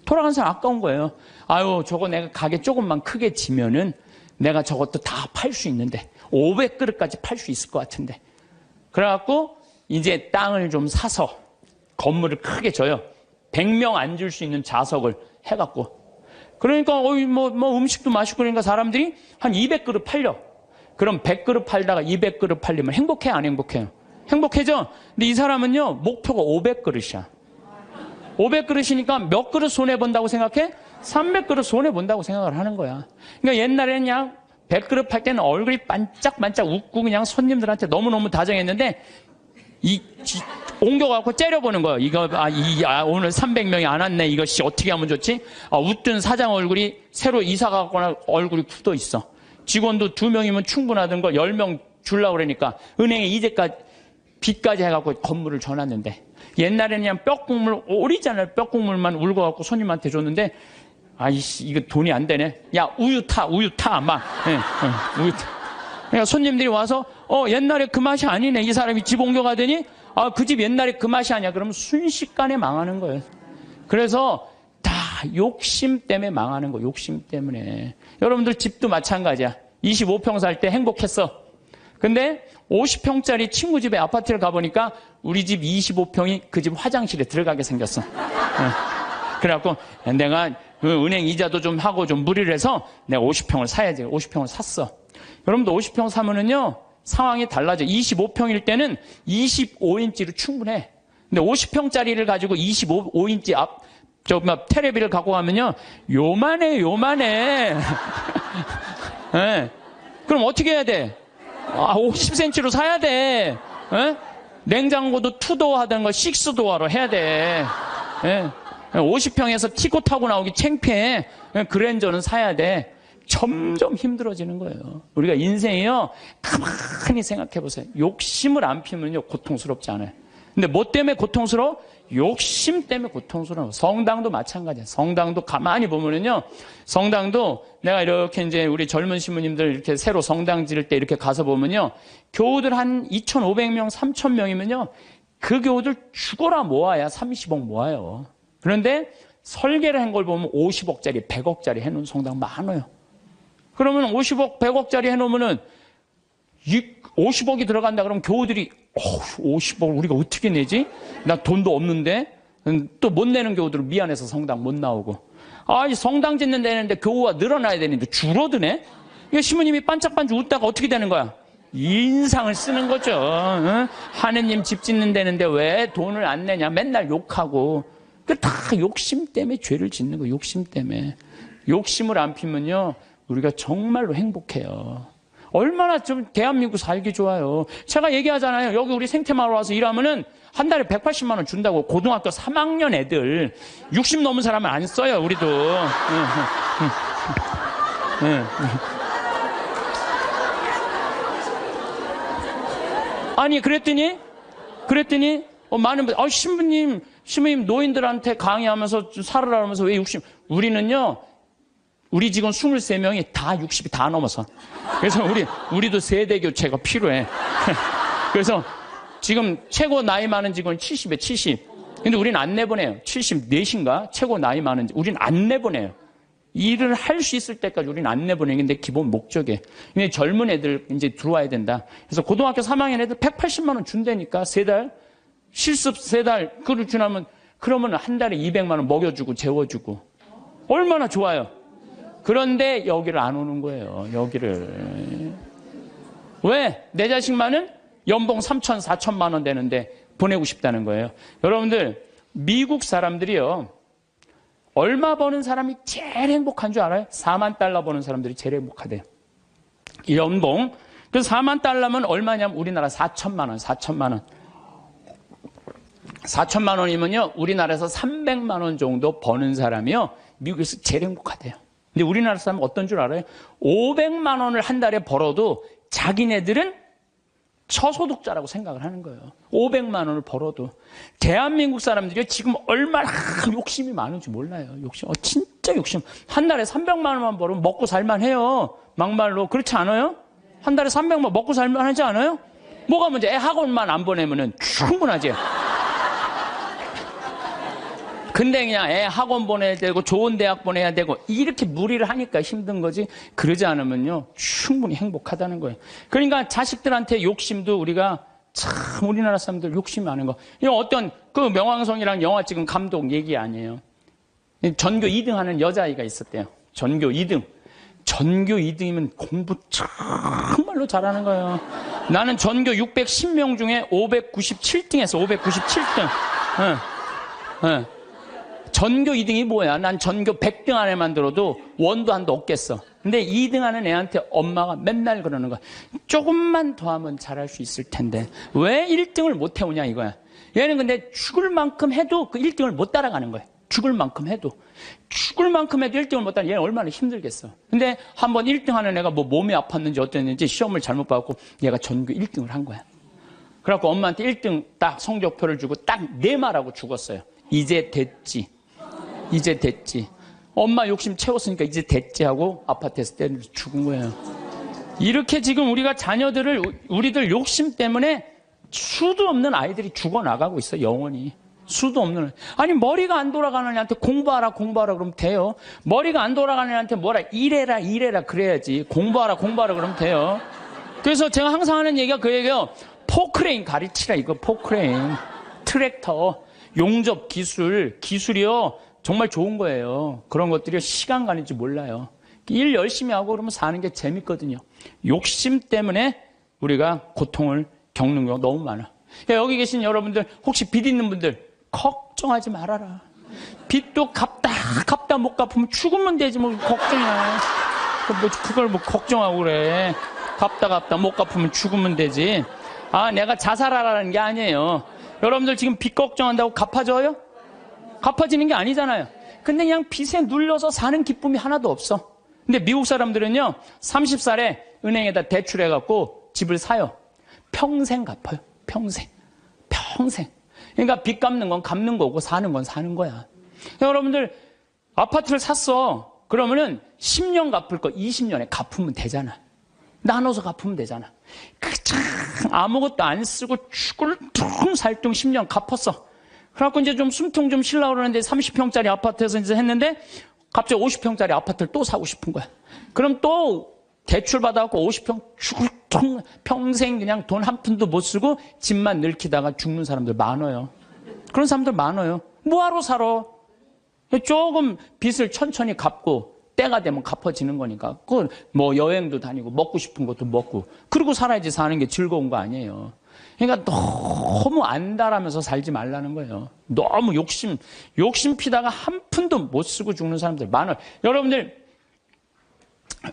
A: 돌아가는 사람 아까운 거예요. 아유, 저거 내가 가게 조금만 크게 지면은 내가 저것도 다 팔 수 있는데 500그릇까지 팔 수 있을 것 같은데. 그래갖고 이제 땅을 좀 사서 건물을 크게 줘요. 100명 앉을 수 있는 좌석을 해갖고. 그러니까 음식도 맛있고 그러니까 사람들이 한 200그릇 팔려. 그럼 100그릇 팔다가 200그릇 팔리면 행복해, 안 행복해요? 행복해져. 근데 이 사람은요, 목표가 500그릇이야. 500그릇이니까 몇 그릇 손해본다고 생각해? 300그릇 손해본다고 생각을 하는 거야. 그러니까 옛날에는 그냥 100그릇 팔 때는 얼굴이 반짝반짝 웃고 그냥 손님들한테 너무너무 다정했는데 옮겨갖고 째려보는 거예요. 오늘 300명이 안 왔네. 이것이 어떻게 하면 좋지? 웃던 사장 얼굴이 새로 이사 가거나 얼굴이 굳어 있어. 직원도 2명이면 충분하던 걸 10명 주려고 그러니까 은행에 이제까지 빚까지 해갖고 건물을 줘놨는데 옛날에는 그냥 뼈국물, 오리지널 뼈국물만 울고갖고 손님한테 줬는데 아이씨, 이거 돈이 안 되네. 야, 우유 타, 막. 우유 타. 그러니까 손님들이 와서 옛날에 그 맛이 아니네. 이 사람이 집 옮겨가더니 그 집 옛날에 그 맛이 아니야. 그러면 순식간에 망하는 거예요. 그래서 다 욕심 때문에 망하는 거. 욕심 때문에. 여러분들 집도 마찬가지야. 25평 살 때 행복했어. 근데 50평짜리 친구 집에 아파트를 가보니까 우리 집 25평이 그 집 화장실에 들어가게 생겼어. 그래갖고 내가 은행 이자도 좀 하고 좀 무리를 해서 내가 50평을 사야지. 50평을 샀어. 여러분도 50평 사면은요, 상황이 달라져. 25평일 때는 25인치로 충분해. 근데 50평짜리를 가지고 25인치 테레비를 갖고 가면요, 요만해. 네. 그럼 어떻게 해야 돼? 50cm로 사야 돼. 네? 냉장고도 2도어 하던 걸 6도어로 해야 돼. 네. 50평에서 티코 타고 나오기 창피해. 그랜저는 사야 돼. 점점 힘들어지는 거예요. 우리가 인생이요, 가만히 생각해 보세요. 욕심을 안 피면요, 고통스럽지 않아요. 근데 뭐 때문에 고통스러워? 욕심 때문에 고통스러워. 성당도 마찬가지야. 성당도 가만히 보면은요, 성당도 내가 이렇게 이제 우리 젊은 신부님들 이렇게 새로 성당 지을 때 이렇게 가서 보면요, 교우들 한 2,500명, 3,000명이면요, 그 교우들 죽어라 모아야 30억 모아요. 그런데 설계를 한 걸 보면 50억짜리, 100억짜리 해놓은 성당 많아요. 그러면 50억, 100억짜리 해놓으면은 50억이 들어간다 그러면 교우들이 50억 우리가 어떻게 내지? 나 돈도 없는데. 또 못 내는 교우들은 미안해서 성당 못 나오고. 성당 짓는 데는데 교우가 늘어나야 되는데 줄어드네? 이거 신부님이 반짝반짝 웃다가 어떻게 되는 거야? 인상을 쓰는 거죠. 응? 하느님 집 짓는 데는데 왜 돈을 안 내냐? 맨날 욕하고. 그 다 욕심 때문에 죄를 짓는 거예요. 욕심 때문에. 욕심을 안 피면요, 우리가 정말로 행복해요. 얼마나 좀 대한민국 살기 좋아요. 제가 얘기하잖아요. 여기 우리 생태마을 와서 일하면은 한 달에 180만 원 준다고. 고등학교 3학년 애들 60 넘은 사람은 안 써요. 우리도. 아니 그랬더니 많은 분들 신부님 노인들한테 강의하면서 살으라면서 왜 60? 우리는요. 우리 직원 23명이 다 60이 다 넘어서. 그래서 우리도 세대 교체가 필요해. 그래서 지금 최고 나이 많은 직원이 70에 70. 근데 우리는 안 내보내요. 74인가? 최고 나이 많은 우리는 안 내보내요. 일을 할 수 있을 때까지 우리는 안 내보내는 게 기본 목적이에요. 근데 젊은 애들 이제 들어와야 된다. 그래서 고등학교 3학년 애들 180만 원 준다니까. 3달. 실습 3달. 그걸 주나면 그러면 한 달에 200만 원 먹여주고 재워주고. 얼마나 좋아요. 그런데 여기를 안 오는 거예요. 여기를. 왜? 내 자식만은 연봉 3천, 4천만 원 되는데 보내고 싶다는 거예요. 여러분들 미국 사람들이요. 얼마 버는 사람이 제일 행복한 줄 알아요? 4만 달러 버는 사람들이 제일 행복하대요. 이 연봉. 그래서 4만 달러면 얼마냐면 우리나라 4천만 원, 4천만 원. 4천만 원이면요. 우리나라에서 300만 원 정도 버는 사람이요. 미국에서 제일 행복하대요. 근데 우리나라 사람은 어떤 줄 알아요? 500만 원을 한 달에 벌어도 자기네들은 저소득자라고 생각을 하는 거예요. 500만 원을 벌어도. 대한민국 사람들이 지금 얼마나 욕심이 많은지 몰라요. 욕심. 진짜 욕심. 한 달에 300만 원만 벌으면 먹고 살만 해요. 막말로. 그렇지 않아요? 한 달에 300만 먹고 살만 하지 않아요? 뭐가 문제? 애 학원만 안 보내면은 충분하지. 근데 그냥 애 학원 보내야 되고 좋은 대학 보내야 되고 이렇게 무리를 하니까 힘든 거지. 그러지 않으면요 충분히 행복하다는 거예요. 그러니까 자식들한테 욕심도 우리가 참 우리나라 사람들 욕심이 많은 거. 이거 어떤 그 명왕성이랑 영화 찍은 감독 얘기 아니에요. 전교 2등 하는 여자아이가 있었대요. 전교 2등. 전교 2등이면 공부 정말로 잘하는 거예요. 나는 전교 610명 중에 597등 했어. 597등. 응. 전교 2등이 뭐야? 난 전교 100등 안에만 들어도 원도 한도 없겠어. 근데 2등 하는 애한테 엄마가 맨날 그러는 거야. 조금만 더 하면 잘할 수 있을 텐데 왜 1등을 못 해오냐 이거야. 얘는 근데 죽을 만큼 해도 그 1등을 못 따라가는 거야. 죽을 만큼 해도 1등을 못 따라. 얘는 얼마나 힘들겠어. 근데 한번 1등 하는 애가 뭐 몸이 아팠는지 어땠는지 시험을 잘못 봐갖고 얘가 전교 1등을 한 거야. 그래갖고 엄마한테 1등 딱 성적표를 주고 딱 네 말하고 죽었어요. 이제 됐지. 엄마 욕심 채웠으니까 이제 됐지 하고 아파트에서 때려서 죽은 거예요. 이렇게 지금 우리가 자녀들을 우리들 욕심 때문에 수도 없는 아이들이 죽어나가고 있어. 영원히. 수도 없는. 아니 머리가 안 돌아가는 애한테 공부하라 그러면 돼요. 머리가 안 돌아가는 애한테 뭐라 이래라 그래야지. 공부하라 그러면 돼요. 그래서 제가 항상 하는 얘기가 그 얘기예요. 포크레인 가르치라 이거. 포크레인. 트랙터. 용접 기술이요. 정말 좋은 거예요. 그런 것들이 시간 가는 줄 몰라요. 일 열심히 하고 그러면 사는 게 재밌거든요. 욕심 때문에 우리가 고통을 겪는 경우가 너무 많아. 여기 계신 여러분들 혹시 빚 있는 분들 걱정하지 말아라. 빚도 갚다 못 갚으면 죽으면 되지 뭐 걱정이야. 그걸 뭐 걱정하고 그래. 갚다 못 갚으면 죽으면 되지. 내가 자살하라는 게 아니에요. 여러분들 지금 빚 걱정한다고 갚아져요? 갚아지는 게 아니잖아요. 근데 그냥 빚에 눌려서 사는 기쁨이 하나도 없어. 근데 미국 사람들은요 30살에 은행에다 대출해갖고 집을 사요. 평생 갚아요. 평생. 그러니까 빚 갚는 건 갚는 거고 사는 건 사는 거야. 여러분들 아파트를 샀어. 그러면은 10년 갚을 거 20년에 갚으면 되잖아. 나눠서 갚으면 되잖아. 아무것도 안 쓰고 죽을 둥살둥 10년 갚았어. 그래갖고 이제 좀 숨통 좀 쉬려고 그러는데 30평짜리 아파트에서 이제 했는데 갑자기 50평짜리 아파트를 또 사고 싶은 거야. 그럼 또 대출 받아갖고 50평 죽을 평생 그냥 돈 한 푼도 못 쓰고 집만 늙히다가 죽는 사람들 많아요. 그런 사람들 많아요. 뭐하러 살아? 조금 빚을 천천히 갚고 때가 되면 갚아지는 거니까. 그 뭐 여행도 다니고 먹고 싶은 것도 먹고 그러고 살아야지 사는 게 즐거운 거 아니에요. 그러니까 너무 안달하면서 살지 말라는 거예요. 너무 욕심 피다가 한 푼도 못 쓰고 죽는 사람들 많아요. 여러분들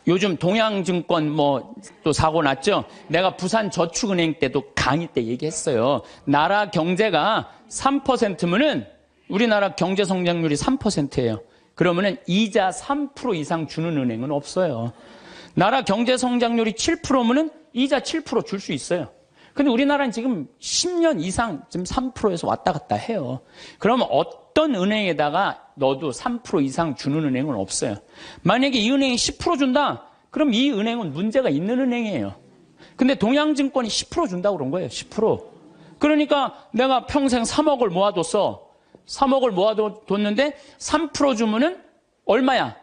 A: 요즘 동양증권 뭐 또 사고 났죠. 내가 부산저축은행 때도 강의 때 얘기했어요. 나라 경제가 3%면은 우리나라 경제 성장률이 3%예요. 그러면은 이자 3% 이상 주는 은행은 없어요. 나라 경제 성장률이 7%면은 이자 7% 줄 수 있어요. 근데 우리나라는 지금 10년 이상 지금 3%에서 왔다 갔다 해요. 그러면 어떤 은행에다가 넣어도 3% 이상 주는 은행은 없어요. 만약에 이 은행이 10% 준다? 그럼 이 은행은 문제가 있는 은행이에요. 근데 동양증권이 10% 준다고 그런 거예요. 10%. 그러니까 내가 평생 3억을 모아뒀어. 3억을 모아뒀는데 3% 주면은 얼마야?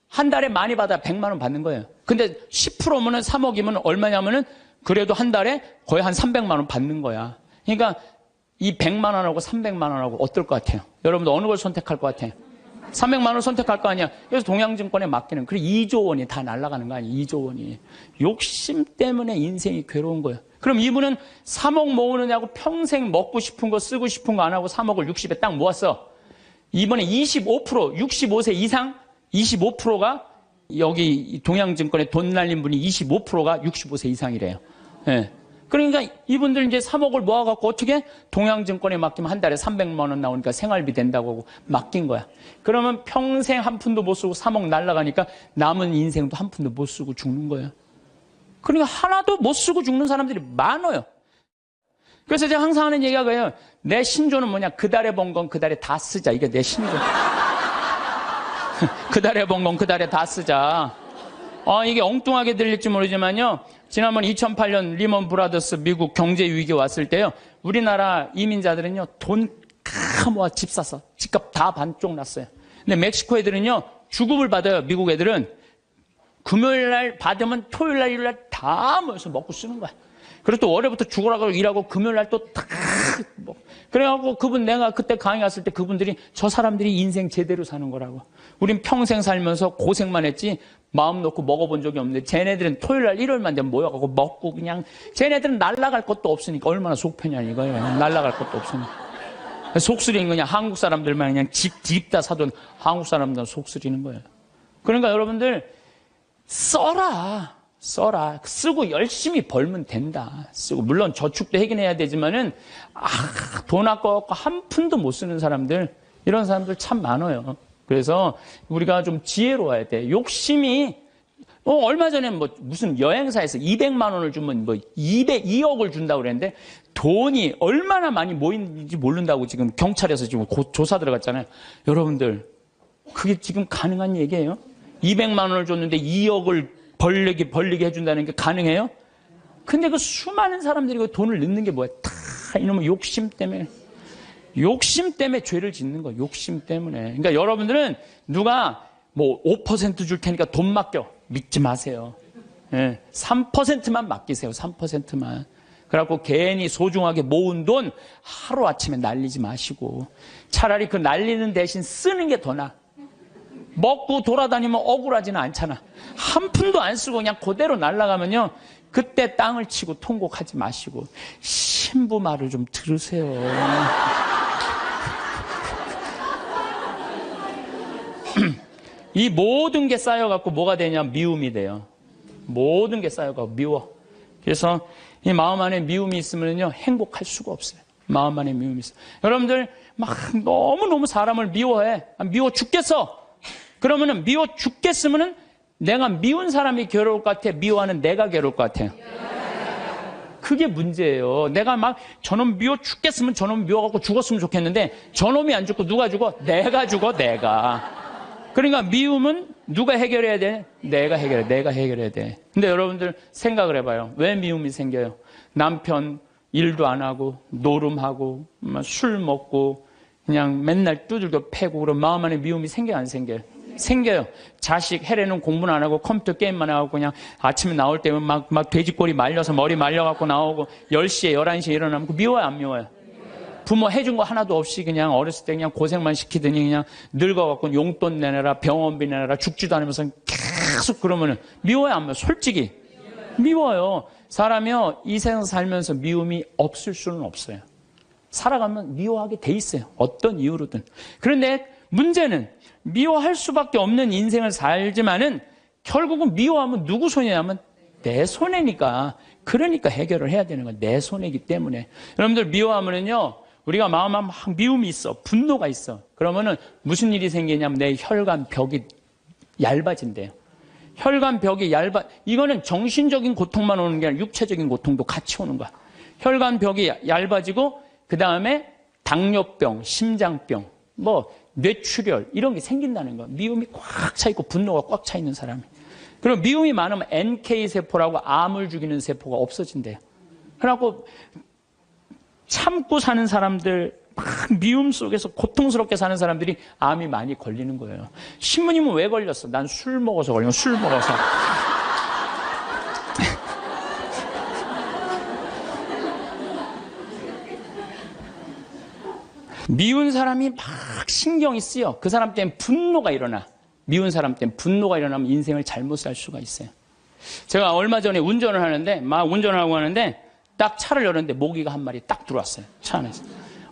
A: 한 달에 많이 받아 100만 원 받는 거예요. 근데 10%면은 3억이면 얼마냐면은 그래도 한 달에 거의 한 300만 원 받는 거야. 그러니까 이 100만 원하고 300만 원하고 어떨 것 같아요? 여러분들 어느 걸 선택할 것 같아요? 300만 원 선택할 거 아니야. 그래서 동양증권에 맡기는. 그래 2조 원이 다 날아가는 거 아니야. 2조 원이. 욕심 때문에 인생이 괴로운 거예요. 그럼 이분은 3억 모으느냐고 평생 먹고 싶은 거 쓰고 싶은 거 안 하고 3억을 60에 딱 모았어. 이번에 25%, 65세 이상 25%가 여기 동양증권에 돈 날린 분이 25%가 65세 이상이래요. 예. 그러니까 이분들 이제 3억을 모아갖고 어떻게 동양증권에 맡기면 한 달에 300만 원 나오니까 생활비 된다고 하고 맡긴 거야. 그러면 평생 한 푼도 못 쓰고 3억 날라가니까 남은 인생도 한 푼도 못 쓰고 죽는 거예요. 그러니까 하나도 못 쓰고 죽는 사람들이 많아요. 그래서 제가 항상 하는 얘기가 그래요. 내 신조는 뭐냐? 그 달에 번 건 그 달에 다 쓰자. 이게 내 신조. 그 달에 번 건 그 달에 다 쓰자. 이게 엉뚱하게 들릴지 모르지만요. 지난번 2008년 리먼 브라더스 미국 경제 위기 왔을 때요. 우리나라 이민자들은요. 돈 다 모아 집 샀어. 집값 다 반쪽 났어요. 근데 멕시코 애들은요. 주급을 받아요. 미국 애들은. 금요일 날 받으면 토요일 날 일요일 날 다 모여서 먹고 쓰는 거야. 그리고 또 월요일부터 죽으라고 일하고 금요일 날 또 다 뭐. 그래갖고 내가 그때 강의 갔을 때 그분들이 저 사람들이 인생 제대로 사는 거라고. 우린 평생 살면서 고생만 했지 마음 놓고 먹어본 적이 없는데 쟤네들은 토요일 날 일요일만 되면 모여갖고 먹고 그냥 쟤네들은 날라갈 것도 없으니까 얼마나 속 편냐 이거예요. 날라갈 것도 없으니까. 속쓰리는 거냐. 한국 사람들만 그냥 집 다 사돈 한국 사람들은 속쓰리는 거예요. 그러니까 여러분들 써라. 쓰고 열심히 벌면 된다. 쓰고 물론 저축도 하긴 해야 되지만은 돈 아까워갖고 한 푼도 못 쓰는 사람들 이런 사람들 참 많아요. 그래서 우리가 좀 지혜로워야 돼. 욕심이 얼마 전에 무슨 여행사에서 200만 원을 주면 2억을 준다고 그랬는데 돈이 얼마나 많이 모이는지 모른다고 지금 경찰에서 지금 조사 들어갔잖아요. 여러분들 그게 지금 가능한 얘기예요? 200만 원을 줬는데 2억을 벌리게 해준다는 게 가능해요? 근데 그 수많은 사람들이 그 돈을 넣는 게 뭐야? 다 이놈의 욕심 때문에 죄를 짓는 거야. 욕심 때문에. 그러니까 여러분들은 누가 5% 줄 테니까 돈 맡겨. 믿지 마세요. 3%만 맡기세요. 3%만. 그래갖고 괜히 소중하게 모은 돈 하루아침에 날리지 마시고 차라리 그 날리는 대신 쓰는 게 더 나아. 먹고 돌아다니면 억울하지는 않잖아. 한 푼도 안 쓰고 그냥 그대로 날아가면요. 그때 땅을 치고 통곡하지 마시고 신부 말을 좀 들으세요. 이 모든 게 쌓여갖고 뭐가 되냐? 미움이 돼요. 모든 게 쌓여갖고 미워. 그래서 이 마음 안에 미움이 있으면요. 행복할 수가 없어요. 마음 안에 미움이 있어요. 여러분들 막 너무너무 사람을 미워해. 미워 죽겠어. 그러면은 미워 죽겠으면은 내가 미운 사람이 괴로울 것 같아? 미워하는 내가 괴로울 것 같아요? 그게 문제예요. 내가 막 저놈 미워 죽겠으면 저놈 미워갖고 죽었으면 좋겠는데 저놈이 안 죽고 누가 죽어? 내가 죽어, 내가. 그러니까 미움은 누가 해결해야 돼? 내가 해결해야 돼. 근데 여러분들 생각을 해봐요. 왜 미움이 생겨요? 남편 일도 안 하고 노름하고 술 먹고 그냥 맨날 두들겨 패고 그런 마음 안에 미움이 생겨요, 안 생겨요? 생겨요. 자식 해례는 공부는 안 하고 컴퓨터 게임만 하고 그냥 아침에 나올 때면 막 돼지꼬리 말려서 머리 말려갖고 나오고 10시에 11시에 일어나면 미워요, 안 미워요? 부모 해준 거 하나도 없이 그냥 어렸을 때 그냥 고생만 시키더니 그냥 늙어갖고 용돈 내놔라, 병원비 내놔라, 죽지도 않으면서 계속 그러면은 미워요, 안 미워요? 솔직히. 미워요. 사람이요, 이 세상 살면서 미움이 없을 수는 없어요. 살아가면 미워하게 돼 있어요. 어떤 이유로든. 그런데 문제는 미워할 수밖에 없는 인생을 살지만은 결국은 미워하면 누구 손해냐면 내 손해니까. 그러니까 해결을 해야 되는 거야. 내 손해이기 때문에. 여러분들 미워하면은요, 우리가 마음에 막 미움이 있어. 분노가 있어. 그러면은 무슨 일이 생기냐면 내 혈관 벽이 얇아진대요. 혈관 벽이 이거는 정신적인 고통만 오는 게 아니라 육체적인 고통도 같이 오는 거야. 혈관 벽이 얇아지고, 그 다음에 당뇨병, 심장병, 뇌출혈, 이런 게 생긴다는 거야. 미움이 꽉 차 있고 분노가 꽉 차 있는 사람이. 그리고 미움이 많으면 NK세포라고 암을 죽이는 세포가 없어진대요. 그래갖고 참고 사는 사람들, 막 미움 속에서 고통스럽게 사는 사람들이 암이 많이 걸리는 거예요. 신부님은 왜 걸렸어? 난 술 먹어서 걸린 거야. 술 먹어서. 미운 사람이 막 신경이 쓰여. 그 사람 때문에 분노가 일어나. 미운 사람 때문에 분노가 일어나면 인생을 잘못 살 수가 있어요. 제가 얼마 전에 운전을 하는데, 막 운전을 하고 하는데, 딱 차를 열었는데 모기가 한 마리 딱 들어왔어요. 차 안에서.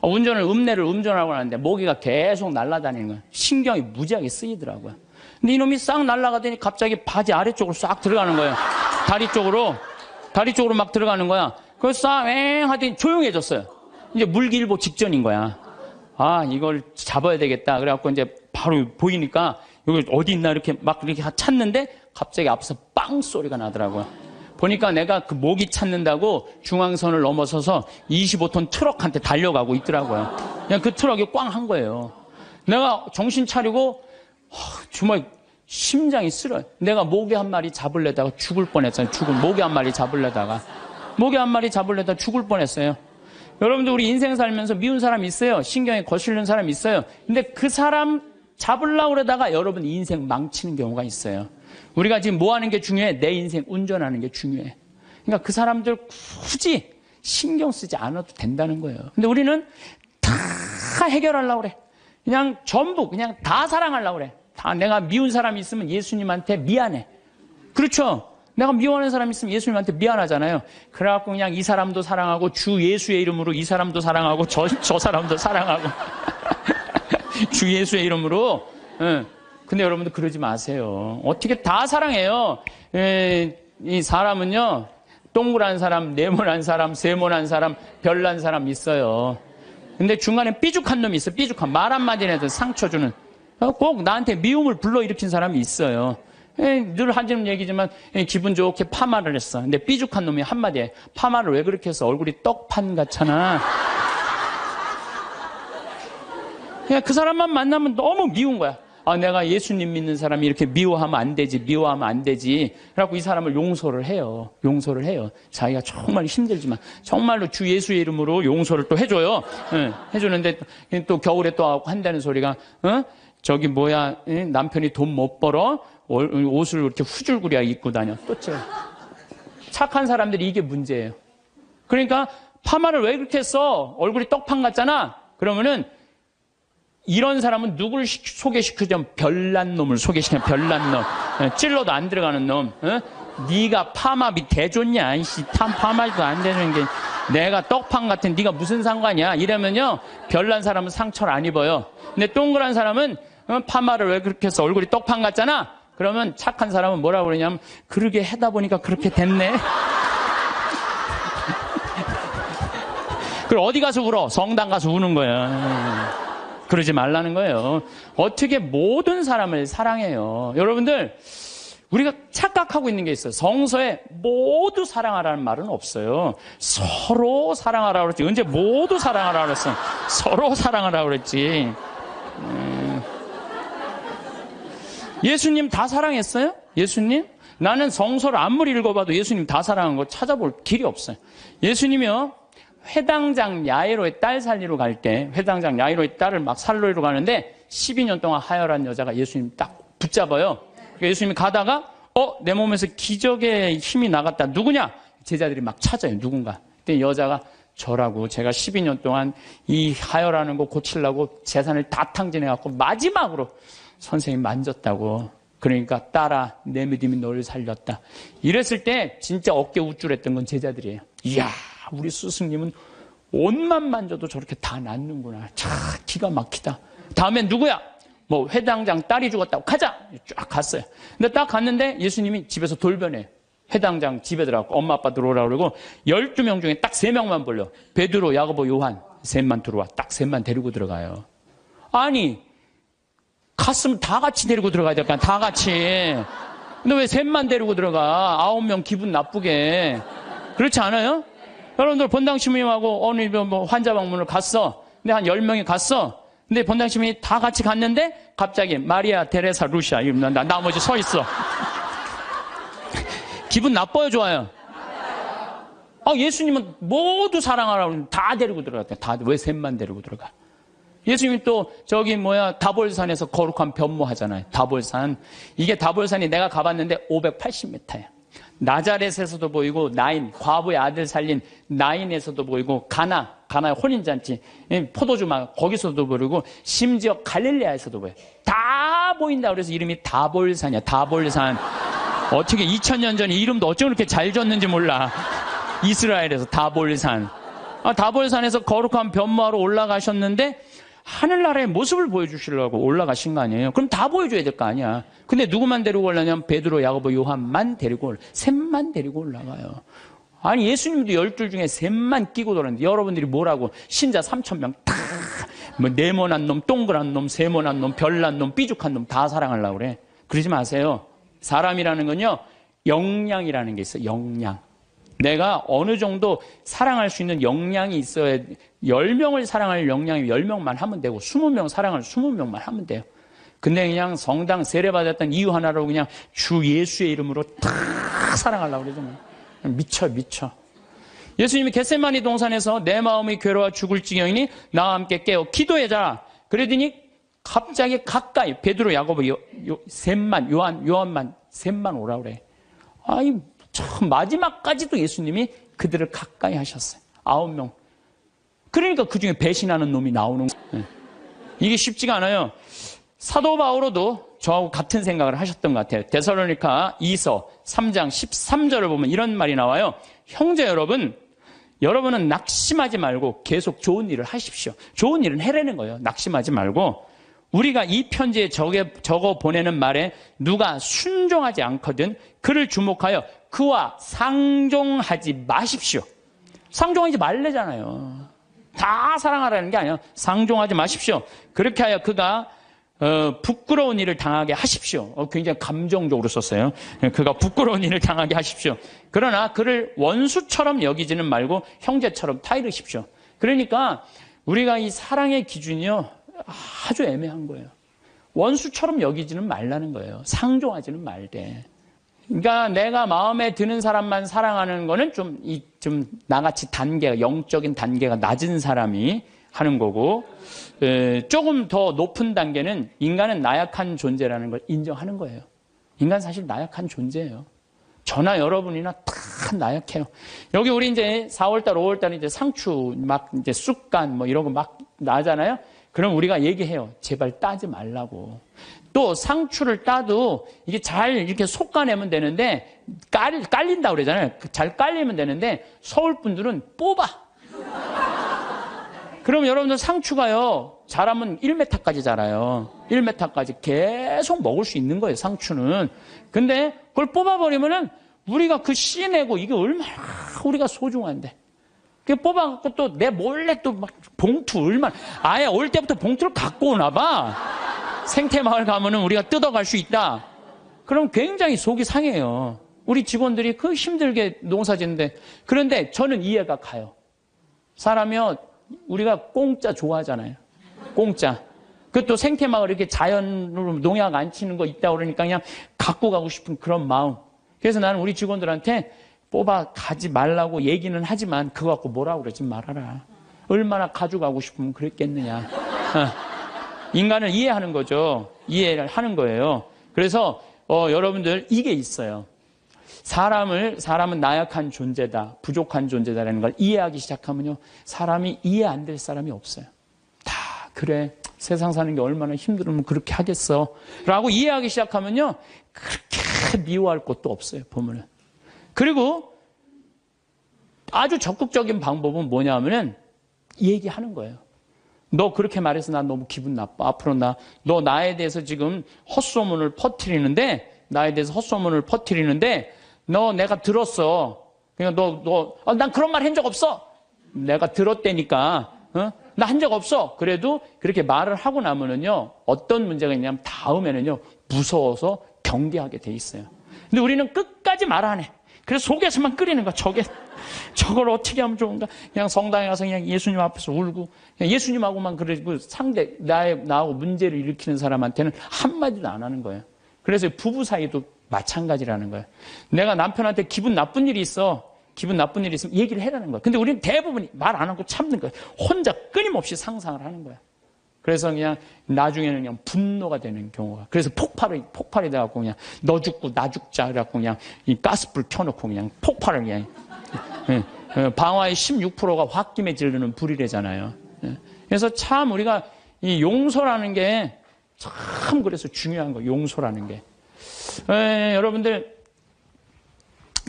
A: 음내를 운전하고 하는데 모기가 계속 날아다니는 거예요. 신경이 무지하게 쓰이더라고요. 근데 이놈이 싹 날아가더니 갑자기 바지 아래쪽으로 싹 들어가는 거예요. 다리 쪽으로 막 들어가는 거야. 그래서 싹 하더니 조용해졌어요. 이제 물기일보 직전인 거야. 아, 이걸 잡아야 되겠다. 그래갖고 이제 바로 보이니까 여기 어디 있나 이렇게 찾는데 갑자기 앞에서 빵 소리가 나더라고요. 보니까 내가 그 모기 찾는다고 중앙선을 넘어서서 25톤 트럭한테 달려가고 있더라고요. 그냥 그 트럭이 꽝 한 거예요. 내가 정신 차리고 정말 심장이 쓰러요. 내가 모기 한 마리 잡으려다가 죽을 뻔했어요. 모기 한 마리 잡으려다가 죽을 뻔했어요. 여러분들 우리 인생 살면서 미운 사람 있어요. 신경에 거슬리는 사람 있어요. 근데 그 사람 잡으려고 그러다가 여러분 인생 망치는 경우가 있어요. 우리가 지금 뭐 하는 게 중요해? 내 인생 운전하는 게 중요해. 그러니까 그 사람들 굳이 신경 쓰지 않아도 된다는 거예요. 근데 우리는 다 해결하려고 그래. 그냥 전부 그냥 다 사랑하려고 그래. 다 내가 미운 사람이 있으면 예수님한테 미안해. 그렇죠? 내가 미워하는 사람이 있으면 예수님한테 미안하잖아요. 그래갖고 그냥 이 사람도 사랑하고 주 예수의 이름으로 이 사람도 사랑하고 저 사람도 사랑하고 주 예수의 이름으로. 근데 여러분들 그러지 마세요. 어떻게 다 사랑해요. 이 사람은요, 동그란 사람, 네모난 사람, 세모난 사람, 별난 사람 있어요. 근데 중간에 삐죽한 놈이 있어. 삐죽한 말 한마디 해도 상처 주는. 꼭 나한테 미움을 불러일으킨 사람이 있어요. 늘 하는 얘기지만 기분 좋게 파마를 했어. 근데 삐죽한 놈이 한마디에 파마를 왜 그렇게 했어? 얼굴이 떡판 같잖아. 그냥 그 사람만 만나면 너무 미운 거야. 아, 내가 예수님 믿는 사람이 이렇게 미워하면 안 되지. 그래갖고 이 사람을 용서를 해요. 자기가 정말 힘들지만 정말로 주 예수의 이름으로 용서를 또 해줘요. 해주는데 또 겨울에 또 한다는 소리가 남편이 돈 못 벌어 옷을 이렇게 후줄구리야 입고 다녀. 또 착한 사람들이 이게 문제예요. 그러니까 파마를 왜 그렇게 했어? 얼굴이 떡판 같잖아. 그러면은 이런 사람은 누구를 소개시키자면 별난 놈을 소개시키냐. 별난 놈. 찔러도 안 들어가는 놈. 네가 파마비 대줬냐. 파마도 안 되는 게 내가 떡판 같은 네가 무슨 상관이야. 이러면요 별난 사람은 상처를 안 입어요. 근데 동그란 사람은 파마를 왜 그렇게 했어? 얼굴이 떡판 같잖아. 그러면 착한 사람은 뭐라고 그러냐면 그러게 하다 보니까 그렇게 됐네. 그리고 어디 가서 울어? 성당 가서 우는 거야. 그러지 말라는 거예요. 어떻게 모든 사람을 사랑해요. 여러분들 우리가 착각하고 있는 게 있어요. 성서에 모두 사랑하라는 말은 없어요. 서로 사랑하라고 그랬지. 언제 모두 사랑하라고 그랬어? 서로 사랑하라고 그랬지. 예수님 다 사랑했어요? 예수님? 나는 성서를 아무리 읽어봐도 예수님 다 사랑한 거 찾아볼 길이 없어요. 예수님이요, 회당장 야이로의 딸 살리러 갈 때, 회당장 야이로의 딸을 막 살리러 가는데 12년 동안 하혈한 여자가 예수님 딱 붙잡아요. 그러니까 예수님이 가다가 내 몸에서 기적의 힘이 나갔다. 누구냐? 제자들이 막 찾아요. 누군가. 그때 여자가 저라고, 제가 12년 동안 이 하혈하는 거 고치려고 재산을 다 탕진해갖고 마지막으로 선생님 만졌다고. 그러니까 딸아, 내 믿음이 너를 살렸다. 이랬을 때 진짜 어깨 우쭐했던 건 제자들이에요. 이야, 우리 스승님은 옷만 만져도 저렇게 다 낫는구나. 참 기가 막히다. 다음엔 누구야? 뭐 회당장 딸이 죽었다고 가자 쫙 갔어요. 근데 딱 갔는데 예수님이 집에서 돌변해. 회당장 집에 들어가고 엄마 아빠 들어오라고 그러고 12명 중에 딱 3명만 불러. 베드로, 야고보, 요한 셋만 들어와. 딱 셋만 데리고 들어가요. 아니 갔으면 다 같이 데리고 들어가야 될까? 다 같이. 근데 왜 셋만 데리고 들어가? 9명 기분 나쁘게. 그렇지 않아요? 여러분들 본당 시민하고 어느 뭐 환자 방문을 갔어. 근데 한 10명이 갔어. 근데 본당 시민이 다 같이 갔는데 갑자기 마리아, 테레사, 루시아 이러면 나머지 서 있어. 기분 나빠요, 좋아요? 예수님은 모두 사랑하라고 다 데리고 들어갔대. 다 왜 셋만 데리고 들어가? 예수님이 또 다볼산에서 거룩한 변모하잖아요. 다볼산. 이게 다볼산이 내가 가봤는데 580m야. 나자렛에서도 보이고 과부의 아들 살린 나인에서도 보이고 가나의 혼인잔치 포도주막 거기서도 보이고 심지어 갈릴레아에서도 보여요. 다 보인다 그래서 이름이 다볼산이야. 다볼산. 어떻게 2000년 전에 이름도 어쩜 그렇게 잘 졌는지 몰라. 이스라엘에서 다볼산. 다볼산에서 거룩한 변모하러 올라가셨는데 하늘나라의 모습을 보여주시려고 올라가신 거 아니에요? 그럼 다 보여줘야 될 거 아니야. 근데 누구만 데리고 올라냐면 베드로, 야고보, 요한만 데리고 셋만 데리고 올라가요. 아니 예수님도 12 중에 셋만 끼고 돌았는데 여러분들이 뭐라고 신자 3000명 다 뭐 네모난 놈, 동그란 놈, 세모난 놈, 별난 놈, 삐죽한 놈 다 사랑하려고 그래. 그러지 마세요. 사람이라는 건요 역량이라는 게 있어요. 역량. 내가 어느 정도 사랑할 수 있는 역량이 있어야 10명을 사랑할 역량이 10명만 하면 되고 20명 사랑할 20명만 하면 돼요. 근데 그냥 성당 세례받았던 이유 하나로 그냥 주 예수의 이름으로 다 사랑하려고 그러잖아요. 미쳐. 예수님이 겟세마니 동산에서 내 마음이 괴로워 죽을 지경이니 나와 함께 깨어 기도해라. 그러더니 갑자기 가까이 베드로, 야고보, 셋만 요한만 셋만 오라 그래. 참 마지막까지도 예수님이 그들을 가까이 하셨어요. 9명. 그러니까 그중에 배신하는 놈이 나오는 거예요. 이게 쉽지가 않아요. 사도 바오로도 저하고 같은 생각을 하셨던 것 같아요. 데살로니가 2서 3장 13절을 보면 이런 말이 나와요. 형제 여러분은 낙심하지 말고 계속 좋은 일을 하십시오. 좋은 일은 해내는 거예요. 낙심하지 말고. 우리가 이 편지에 적어 보내는 말에 누가 순종하지 않거든 그를 주목하여 그와 상종하지 마십시오. 상종하지 말래잖아요. 다 사랑하라는 게 아니에요. 상종하지 마십시오. 그렇게 하여 그가 부끄러운 일을 당하게 하십시오. 굉장히 감정적으로 썼어요. 그가 부끄러운 일을 당하게 하십시오. 그러나 그를 원수처럼 여기지는 말고 형제처럼 타이르십시오. 그러니까 우리가 이 사랑의 기준이요 아주 애매한 거예요. 원수처럼 여기지는 말라는 거예요. 상종하지는 말되. 그러니까 내가 마음에 드는 사람만 사랑하는 거는 좀 나같이 영적인 단계가 낮은 사람이 하는 거고, 조금 더 높은 단계는 인간은 나약한 존재라는 걸 인정하는 거예요. 인간 사실 나약한 존재예요. 저나 여러분이나 다 나약해요. 여기 우리 이제 4월달, 5월달 이제 상추 이제 쑥간 이런 거 막 나잖아요. 그럼 우리가 얘기해요. 제발 따지 말라고. 또 상추를 따도 이게 잘 이렇게 솎아내면 되는데 깔린다고 그러잖아요. 잘 깔리면 되는데 서울 분들은 뽑아. 그럼 여러분들 상추가요. 자라면 1m까지 자라요. 1m까지 계속 먹을 수 있는 거예요. 상추는. 근데 그걸 뽑아버리면은 우리가 그 씨 내고 이게 얼마나 우리가 소중한데. 그 뽑아갖고 또 내 몰래 또 막 봉투 아예 올 때부터 봉투를 갖고 오나 봐. 생태마을 가면은 우리가 뜯어갈 수 있다. 그럼 굉장히 속이 상해요. 우리 직원들이 그 힘들게 농사 짓는데. 그런데 저는 이해가 가요. 사람이요, 우리가 공짜 좋아하잖아요. 공짜. 그것도 생태마을 이렇게 자연으로 농약 안 치는 거 있다 그러니까 그냥 갖고 가고 싶은 그런 마음. 그래서 나는 우리 직원들한테 뽑아 가지 말라고 얘기는 하지만 그거 갖고 뭐라고 그러지 말아라. 얼마나 가져가고 싶으면 그랬겠느냐. 인간을 이해하는 거죠. 이해를 하는 거예요. 그래서 여러분들 이게 있어요. 사람은 나약한 존재다, 부족한 존재다라는 걸 이해하기 시작하면요, 사람이 이해 안 될 사람이 없어요. 다 그래, 세상 사는 게 얼마나 힘들으면 그렇게 하겠어 라고 이해하기 시작하면요, 그렇게 미워할 것도 없어요. 보면은. 그리고 아주 적극적인 방법은 뭐냐면은 얘기하는 거예요. 너 그렇게 말해서 나 너무 기분 나빠. 앞으로 너 나에 대해서 지금 헛소문을 퍼뜨리는데, 너 내가 들었어. 그러니까 난 그런 말 한 적 없어. 내가 들었다니까. 나 한 적 없어. 그래도 그렇게 말을 하고 나면은요, 어떤 문제가 있냐면 다음에는요, 무서워서 경계하게 돼 있어요. 근데 우리는 끝까지 말 안 해. 그래서 속에서만 끓이는 거야. 저걸 어떻게 하면 좋은가? 그냥 성당에 가서 그냥 예수님 앞에서 울고, 그냥 예수님하고만 그러고 나하고 문제를 일으키는 사람한테는 한마디도 안 하는 거예요. 그래서 부부 사이도 마찬가지라는 거예요. 내가 남편한테 기분 나쁜 일이 있으면 얘기를 해라는 거예요. 근데 우리는 대부분 말 안 하고 참는 거예요. 혼자 끊임없이 상상을 하는 거예요. 그래서 그냥 나중에는 그냥 분노가 되는 경우가. 그래서 폭발이 돼갖고 그냥 너 죽고 나 죽자. 그래갖고 그냥 이 가스불 켜놓고 그냥 폭발을 그냥. 방화의 16%가 홧김에 지르는 불이래잖아요. 그래서 참 우리가 이 용서라는 게 참 그래서 중요한 거예요. 용서라는 게. 여러분들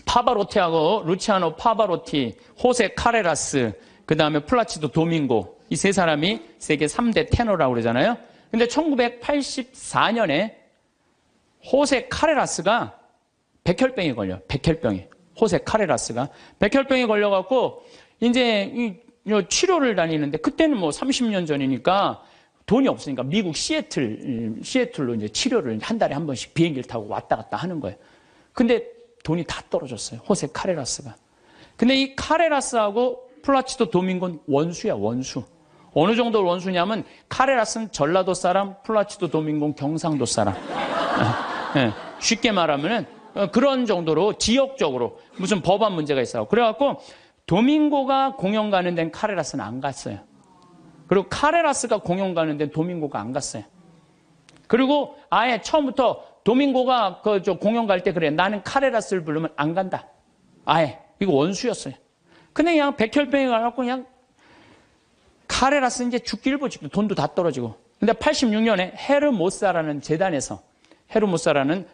A: 파바로티하고 루치아노 파바로티, 호세 카레라스, 그 다음에 플라치도 도밍고 이 세 사람이 세계 3대 테너라고 그러잖아요. 근데 1984년에 호세 카레라스가 백혈병에 걸려. 호세 카레라스가 백혈병에 걸려갖고 이제 치료를 다니는데 그때는 뭐 30년 전이니까 돈이 없으니까 미국 시애틀로 이제 치료를 한 달에 한 번씩 비행기를 타고 왔다 갔다 하는 거예요. 근데 돈이 다 떨어졌어요. 호세 카레라스가. 근데 이 카레라스하고 플라치도 도밍고는 원수야, 원수. 어느 정도 원수냐면 카레라스는 전라도 사람, 플라치도 도밍고는 경상도 사람. 쉽게 말하면은 그런 정도로 지역적으로 무슨 법안 문제가 있어요. 그래갖고 도밍고가 공연 가는 데는 카레라스는 안 갔어요. 그리고 카레라스가 공연 가는 데는 도밍고가 안 갔어요. 그리고 아예 처음부터 도밍고가 공연 갈 때 그래. 나는 카레라스를 부르면 안 간다. 아예. 이거 원수였어요. 근데 그냥 백혈병에 가갖고 그냥 카레라스 이제 죽기 일보 직전 돈도 다 떨어지고. 근데 86년에 헤르모사라는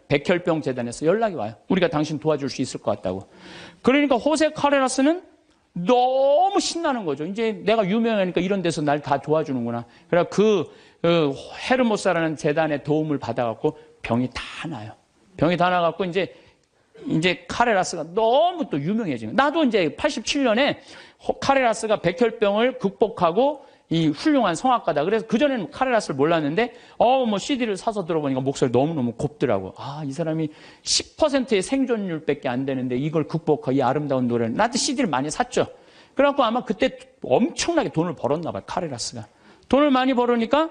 A: 백혈병 재단에서 연락이 와요. 우리가 당신 도와줄 수 있을 것 같다고. 그러니까 호세 카레라스는 너무 신나는 거죠. 이제 내가 유명하니까 이런 데서 날 다 도와주는구나. 그래서 그 헤르모사라는 재단의 도움을 받아갖고 병이 다 나요. 병이 다 나갖고 이제 카레라스가 너무 또 유명해지는. 나도 이제 87년에 카레라스가 백혈병을 극복하고 이 훌륭한 성악가다. 그래서 그전에는 카레라스를 몰랐는데, 뭐 CD를 사서 들어보니까 목소리 너무너무 곱더라고. 아, 이 사람이 10%의 생존율밖에 안 되는데 이걸 극복하고 이 아름다운 노래를. 나도 CD를 많이 샀죠. 그래갖고 아마 그때 엄청나게 돈을 벌었나 봐요, 카레라스가. 돈을 많이 벌으니까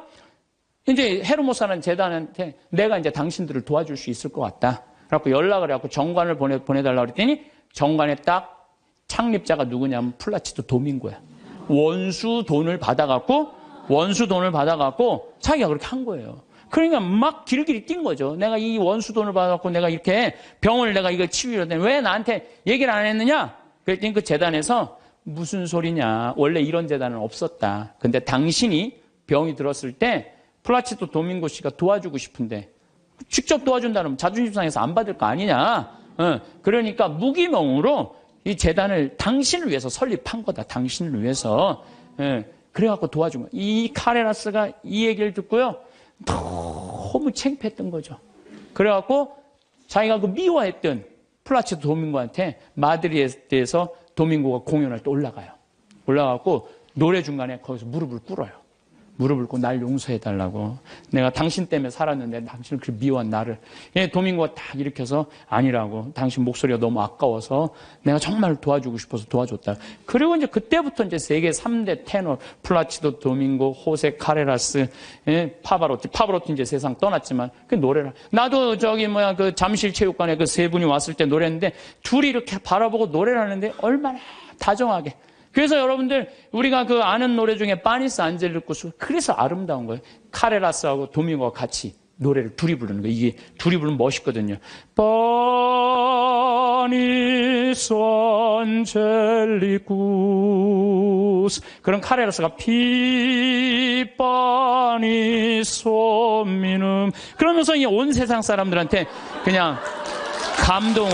A: 이제 헤르모사라는 재단한테 내가 이제 당신들을 도와줄 수 있을 것 같다. 그래갖고 연락을 해갖고 정관을 보내달라고 그랬더니 정관에 딱 창립자가 누구냐면 플라치도 도밍고야. 원수 돈을 받아갖고 자기가 그렇게 한 거예요. 그러니까 막 길길이 뛴 거죠. 내가 이 원수 돈을 받아갖고 내가 이렇게 병을 내가 이거 치유했더니 왜 나한테 얘기를 안 했느냐? 그랬더니 그 재단에서 무슨 소리냐. 원래 이런 재단은 없었다. 근데 당신이 병이 들었을 때 플라치도 도밍고 씨가 도와주고 싶은데 직접 도와준다면 자존심 상해서 안 받을 거 아니냐. 그러니까 무기명으로 이 재단을 당신을 위해서 설립한 거다. 당신을 위해서. 그래갖고 도와준 거야. 이 카레라스가 이 얘기를 듣고요. 너무 창피했던 거죠. 그래갖고 자기가 그 미워했던 플라치도 도밍고한테 마드리드에서 도밍고가 공연할 때 올라가고 노래 중간에 거기서 무릎을 꿇어요. 무릎을 꿇고 날 용서해달라고. 내가 당신 때문에 살았는데 당신을 그렇게 미워한 나를. 도밍고가 딱 일으켜서 아니라고. 당신 목소리가 너무 아까워서 내가 정말 도와주고 싶어서 도와줬다. 그리고 이제 그때부터 이제 세계 3대 테너 플라치도 도밍고, 호세 카레라스, 파바로티 이제 세상 떠났지만 그 노래를. 나도 그 잠실 체육관에 그 세 분이 왔을 때 노래했는데 둘이 이렇게 바라보고 노래를 하는데 얼마나 다정하게. 그래서 여러분들 우리가 그 아는 노래 중에 파니스 안젤리쿠스 그래서 아름다운 거예요. 카레라스하고 도밍고가 같이 노래를 둘이 부르는 거예요. 이게 둘이 부르면 멋있거든요. 파니스 안젤리쿠스 그런 카레라스가 파니스 미눔 그러면서 이 온 세상 사람들한테 그냥 감동을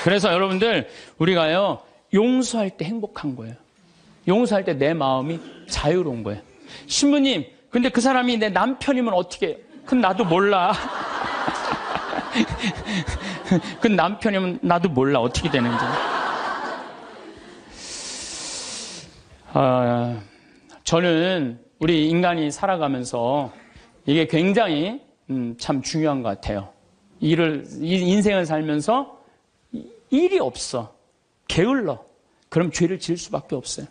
A: 그래서 여러분들 우리가요 용서할 때 행복한 거예요. 용서할 때 내 마음이 자유로운 거예요. 신부님, 근데 그 사람이 내 남편이면 어떻게 해요? 그건 나도 몰라. 그 남편이면 나도 몰라 어떻게 되는지. 저는 우리 인간이 살아가면서 이게 굉장히 참 중요한 것 같아요. 인생을 살면서 일이 없어. 게을러. 그럼 죄를 지을 수밖에 없어요.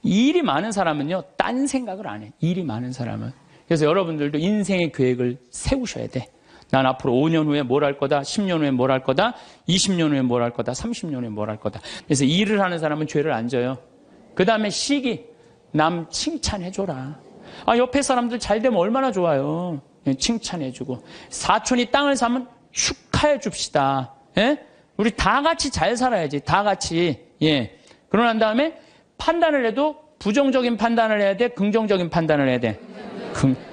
A: 일이 많은 사람은요, 딴 생각을 안 해. 일이 많은 사람은. 그래서 여러분들도 인생의 계획을 세우셔야 돼. 난 앞으로 5년 후에 뭘 할 거다, 10년 후에 뭘 할 거다, 20년 후에 뭘 할 거다, 30년 후에 뭘 할 거다. 그래서 일을 하는 사람은 죄를 안 져요. 그 다음에 시기, 남 칭찬해줘라. 옆에 사람들 잘 되면 얼마나 좋아요. 칭찬해주고. 사촌이 땅을 사면 축하해 줍시다. 예? 우리 다 같이 잘 살아야지. 다 같이. 예. 그러고 난 다음에 판단을 해도 부정적인 판단을 해야 돼? 긍정적인 판단을 해야 돼?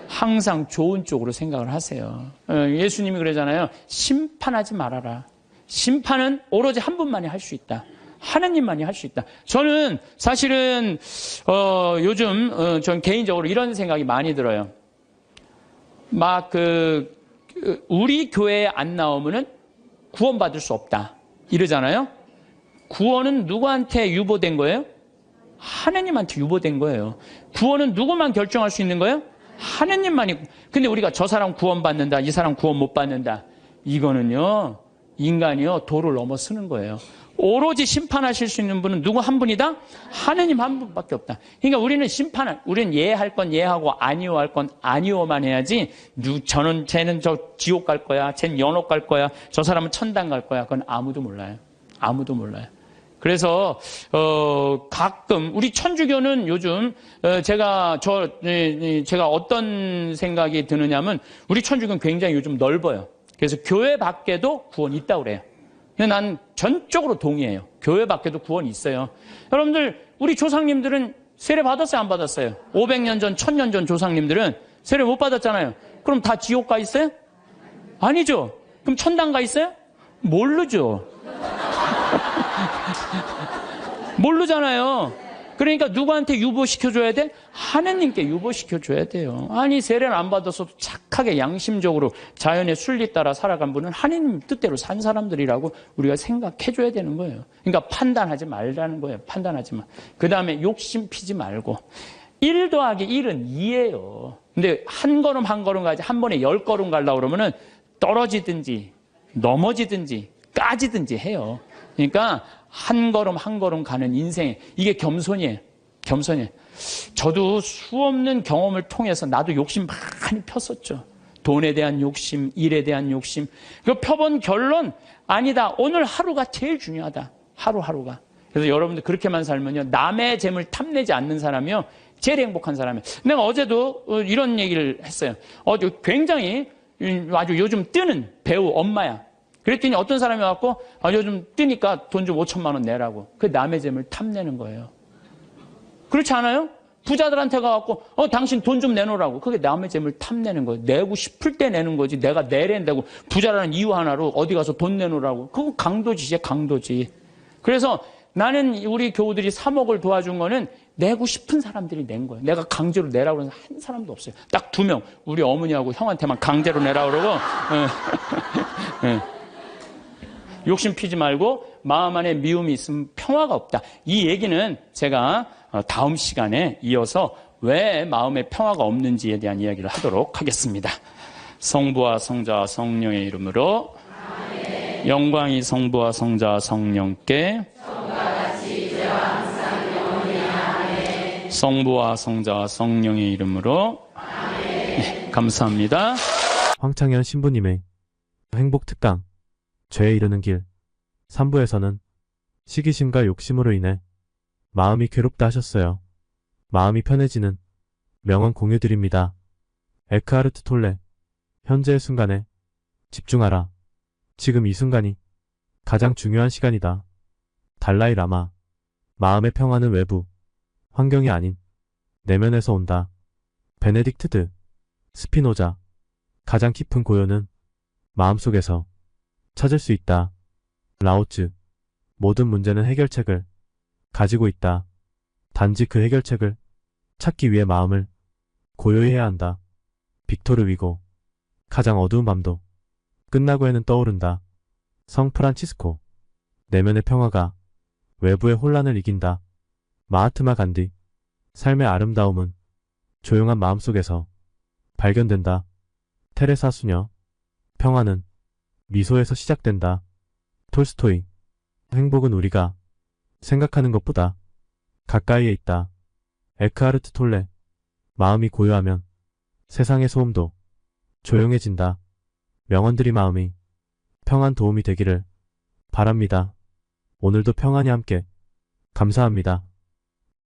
A: 항상 좋은 쪽으로 생각을 하세요. 예수님이 그러잖아요. 심판하지 말아라. 심판은 오로지 한 분만이 할 수 있다. 하느님만이 할 수 있다. 저는 사실은 요즘 전 개인적으로 이런 생각이 많이 들어요. 막 우리 교회에 안 나오면은 구원받을 수 없다. 이러잖아요. 구원은 누구한테 유보된 거예요? 하느님한테 유보된 거예요. 구원은 누구만 결정할 수 있는 거예요? 하느님만이. 근데 우리가 저 사람 구원받는다, 이 사람 구원 못 받는다. 이거는요, 인간이요, 도를 넘어서는 거예요. 오로지 심판하실 수 있는 분은 누구 한 분이다? 하느님 한 분밖에 없다. 그러니까 우리는 우리는 예할 건 예하고 아니오 할 건 아니오만 해야지, 쟤는 저 지옥 갈 거야, 쟤는 연옥 갈 거야, 저 사람은 천당 갈 거야. 그건 아무도 몰라요. 아무도 몰라요. 그래서 가끔 우리 천주교는 요즘 제가 어떤 생각이 드느냐면 우리 천주교는 굉장히 요즘 넓어요. 그래서 교회 밖에도 구원이 있다고 그래요. 근데 난 전적으로 동의해요. 교회 밖에도 구원이 있어요. 여러분들 우리 조상님들은 세례 받았어요, 안 받았어요? 500년 전, 1000년 전 조상님들은 세례 못 받았잖아요. 그럼 다 지옥 가 있어요? 아니죠. 그럼 천당 가 있어요? 모르죠. 모르잖아요. 그러니까 누구한테 유보시켜줘야 돼? 하느님께 유보시켜줘야 돼요. 아니 세례를 안 받아서 착하게 양심적으로 자연의 순리 따라 살아간 분은 하느님 뜻대로 산 사람들이라고 우리가 생각해줘야 되는 거예요. 그러니까 판단하지 말라는 거예요. 판단하지 마. 그 다음에 욕심 피지 말고. 1 더하기 1은 2예요. 근데 한 걸음 한 걸음 가지 한 번에 10걸음 가려고 그러면은 떨어지든지 넘어지든지 까지든지 해요. 그러니까 한 걸음 한 걸음 가는 인생, 이게 겸손이에요. 겸손이에요. 저도 수없는 경험을 통해서 나도 욕심 많이 폈었죠. 돈에 대한 욕심, 일에 대한 욕심. 그 펴본 결론, 아니다. 오늘 하루가 제일 중요하다. 하루하루가. 그래서 여러분들 그렇게만 살면요, 남의 재물 탐내지 않는 사람이요, 제일 행복한 사람이에요. 내가 어제도 이런 얘기를 했어요. 굉장히 아주 요즘 뜨는 배우 엄마야. 그랬더니 어떤 사람이 와갖고 요즘 뜨니까 돈 좀 5천만 원 내라고. 그 남의 재물 탐내는 거예요. 그렇지 않아요? 부자들한테 가갖고 당신 돈 좀 내놓으라고. 그게 남의 재물 탐내는 거예요. 내고 싶을 때 내는 거지. 내가 내랜다고 부자라는 이유 하나로 어디 가서 돈 내놓으라고. 그거 강도짓이야, 강도짓. 그래서 나는 우리 교우들이 3억을 도와준 거는 내고 싶은 사람들이 낸 거예요. 내가 강제로 내라고 해서 한 사람도 없어요. 딱 2명. 우리 어머니하고 형한테만 강제로 내라고 그러고. 욕심 피지 말고 마음 안에 미움이 있으면 평화가 없다. 이 얘기는 제가 다음 시간에 이어서 왜 마음에 평화가 없는지에 대한 이야기를 하도록 하겠습니다. 성부와 성자와 성령의 이름으로 아멘. 영광이 성부와 성자와 성령께 성부와 성자와 성령의 이름으로 아멘. 네, 감사합니다.
B: 황창현 신부님의 행복특강 죄에 이르는 길 3부에서는 시기심과 욕심으로 인해 마음이 괴롭다 하셨어요. 마음이 편해지는 명언 공유드립니다. 에크하르트 톨레 현재의 순간에 집중하라. 지금 이 순간이 가장 중요한 시간이다. 달라이 라마 마음의 평화는 외부, 환경이 아닌 내면에서 온다. 베네딕트 드 스피노자 가장 깊은 고요는 마음속에서 찾을 수 있다. 라오츠 모든 문제는 해결책을 가지고 있다. 단지 그 해결책을 찾기 위해 마음을 고요히 해야 한다. 빅토르 위고. 가장 어두운 밤도 끝나고 해는 떠오른다. 성 프란치스코. 내면의 평화가 외부의 혼란을 이긴다. 마하트마 간디. 삶의 아름다움은 조용한 마음속에서 발견된다. 테레사 수녀. 평화는 미소에서 시작된다. 톨스토이. 행복은 우리가 생각하는 것보다 가까이에 있다. 에크하르트 톨레. 마음이 고요하면 세상의 소음도 조용해진다. 명언들이 마음이 평안 도움이 되기를 바랍니다. 오늘도 평안히 함께 감사합니다.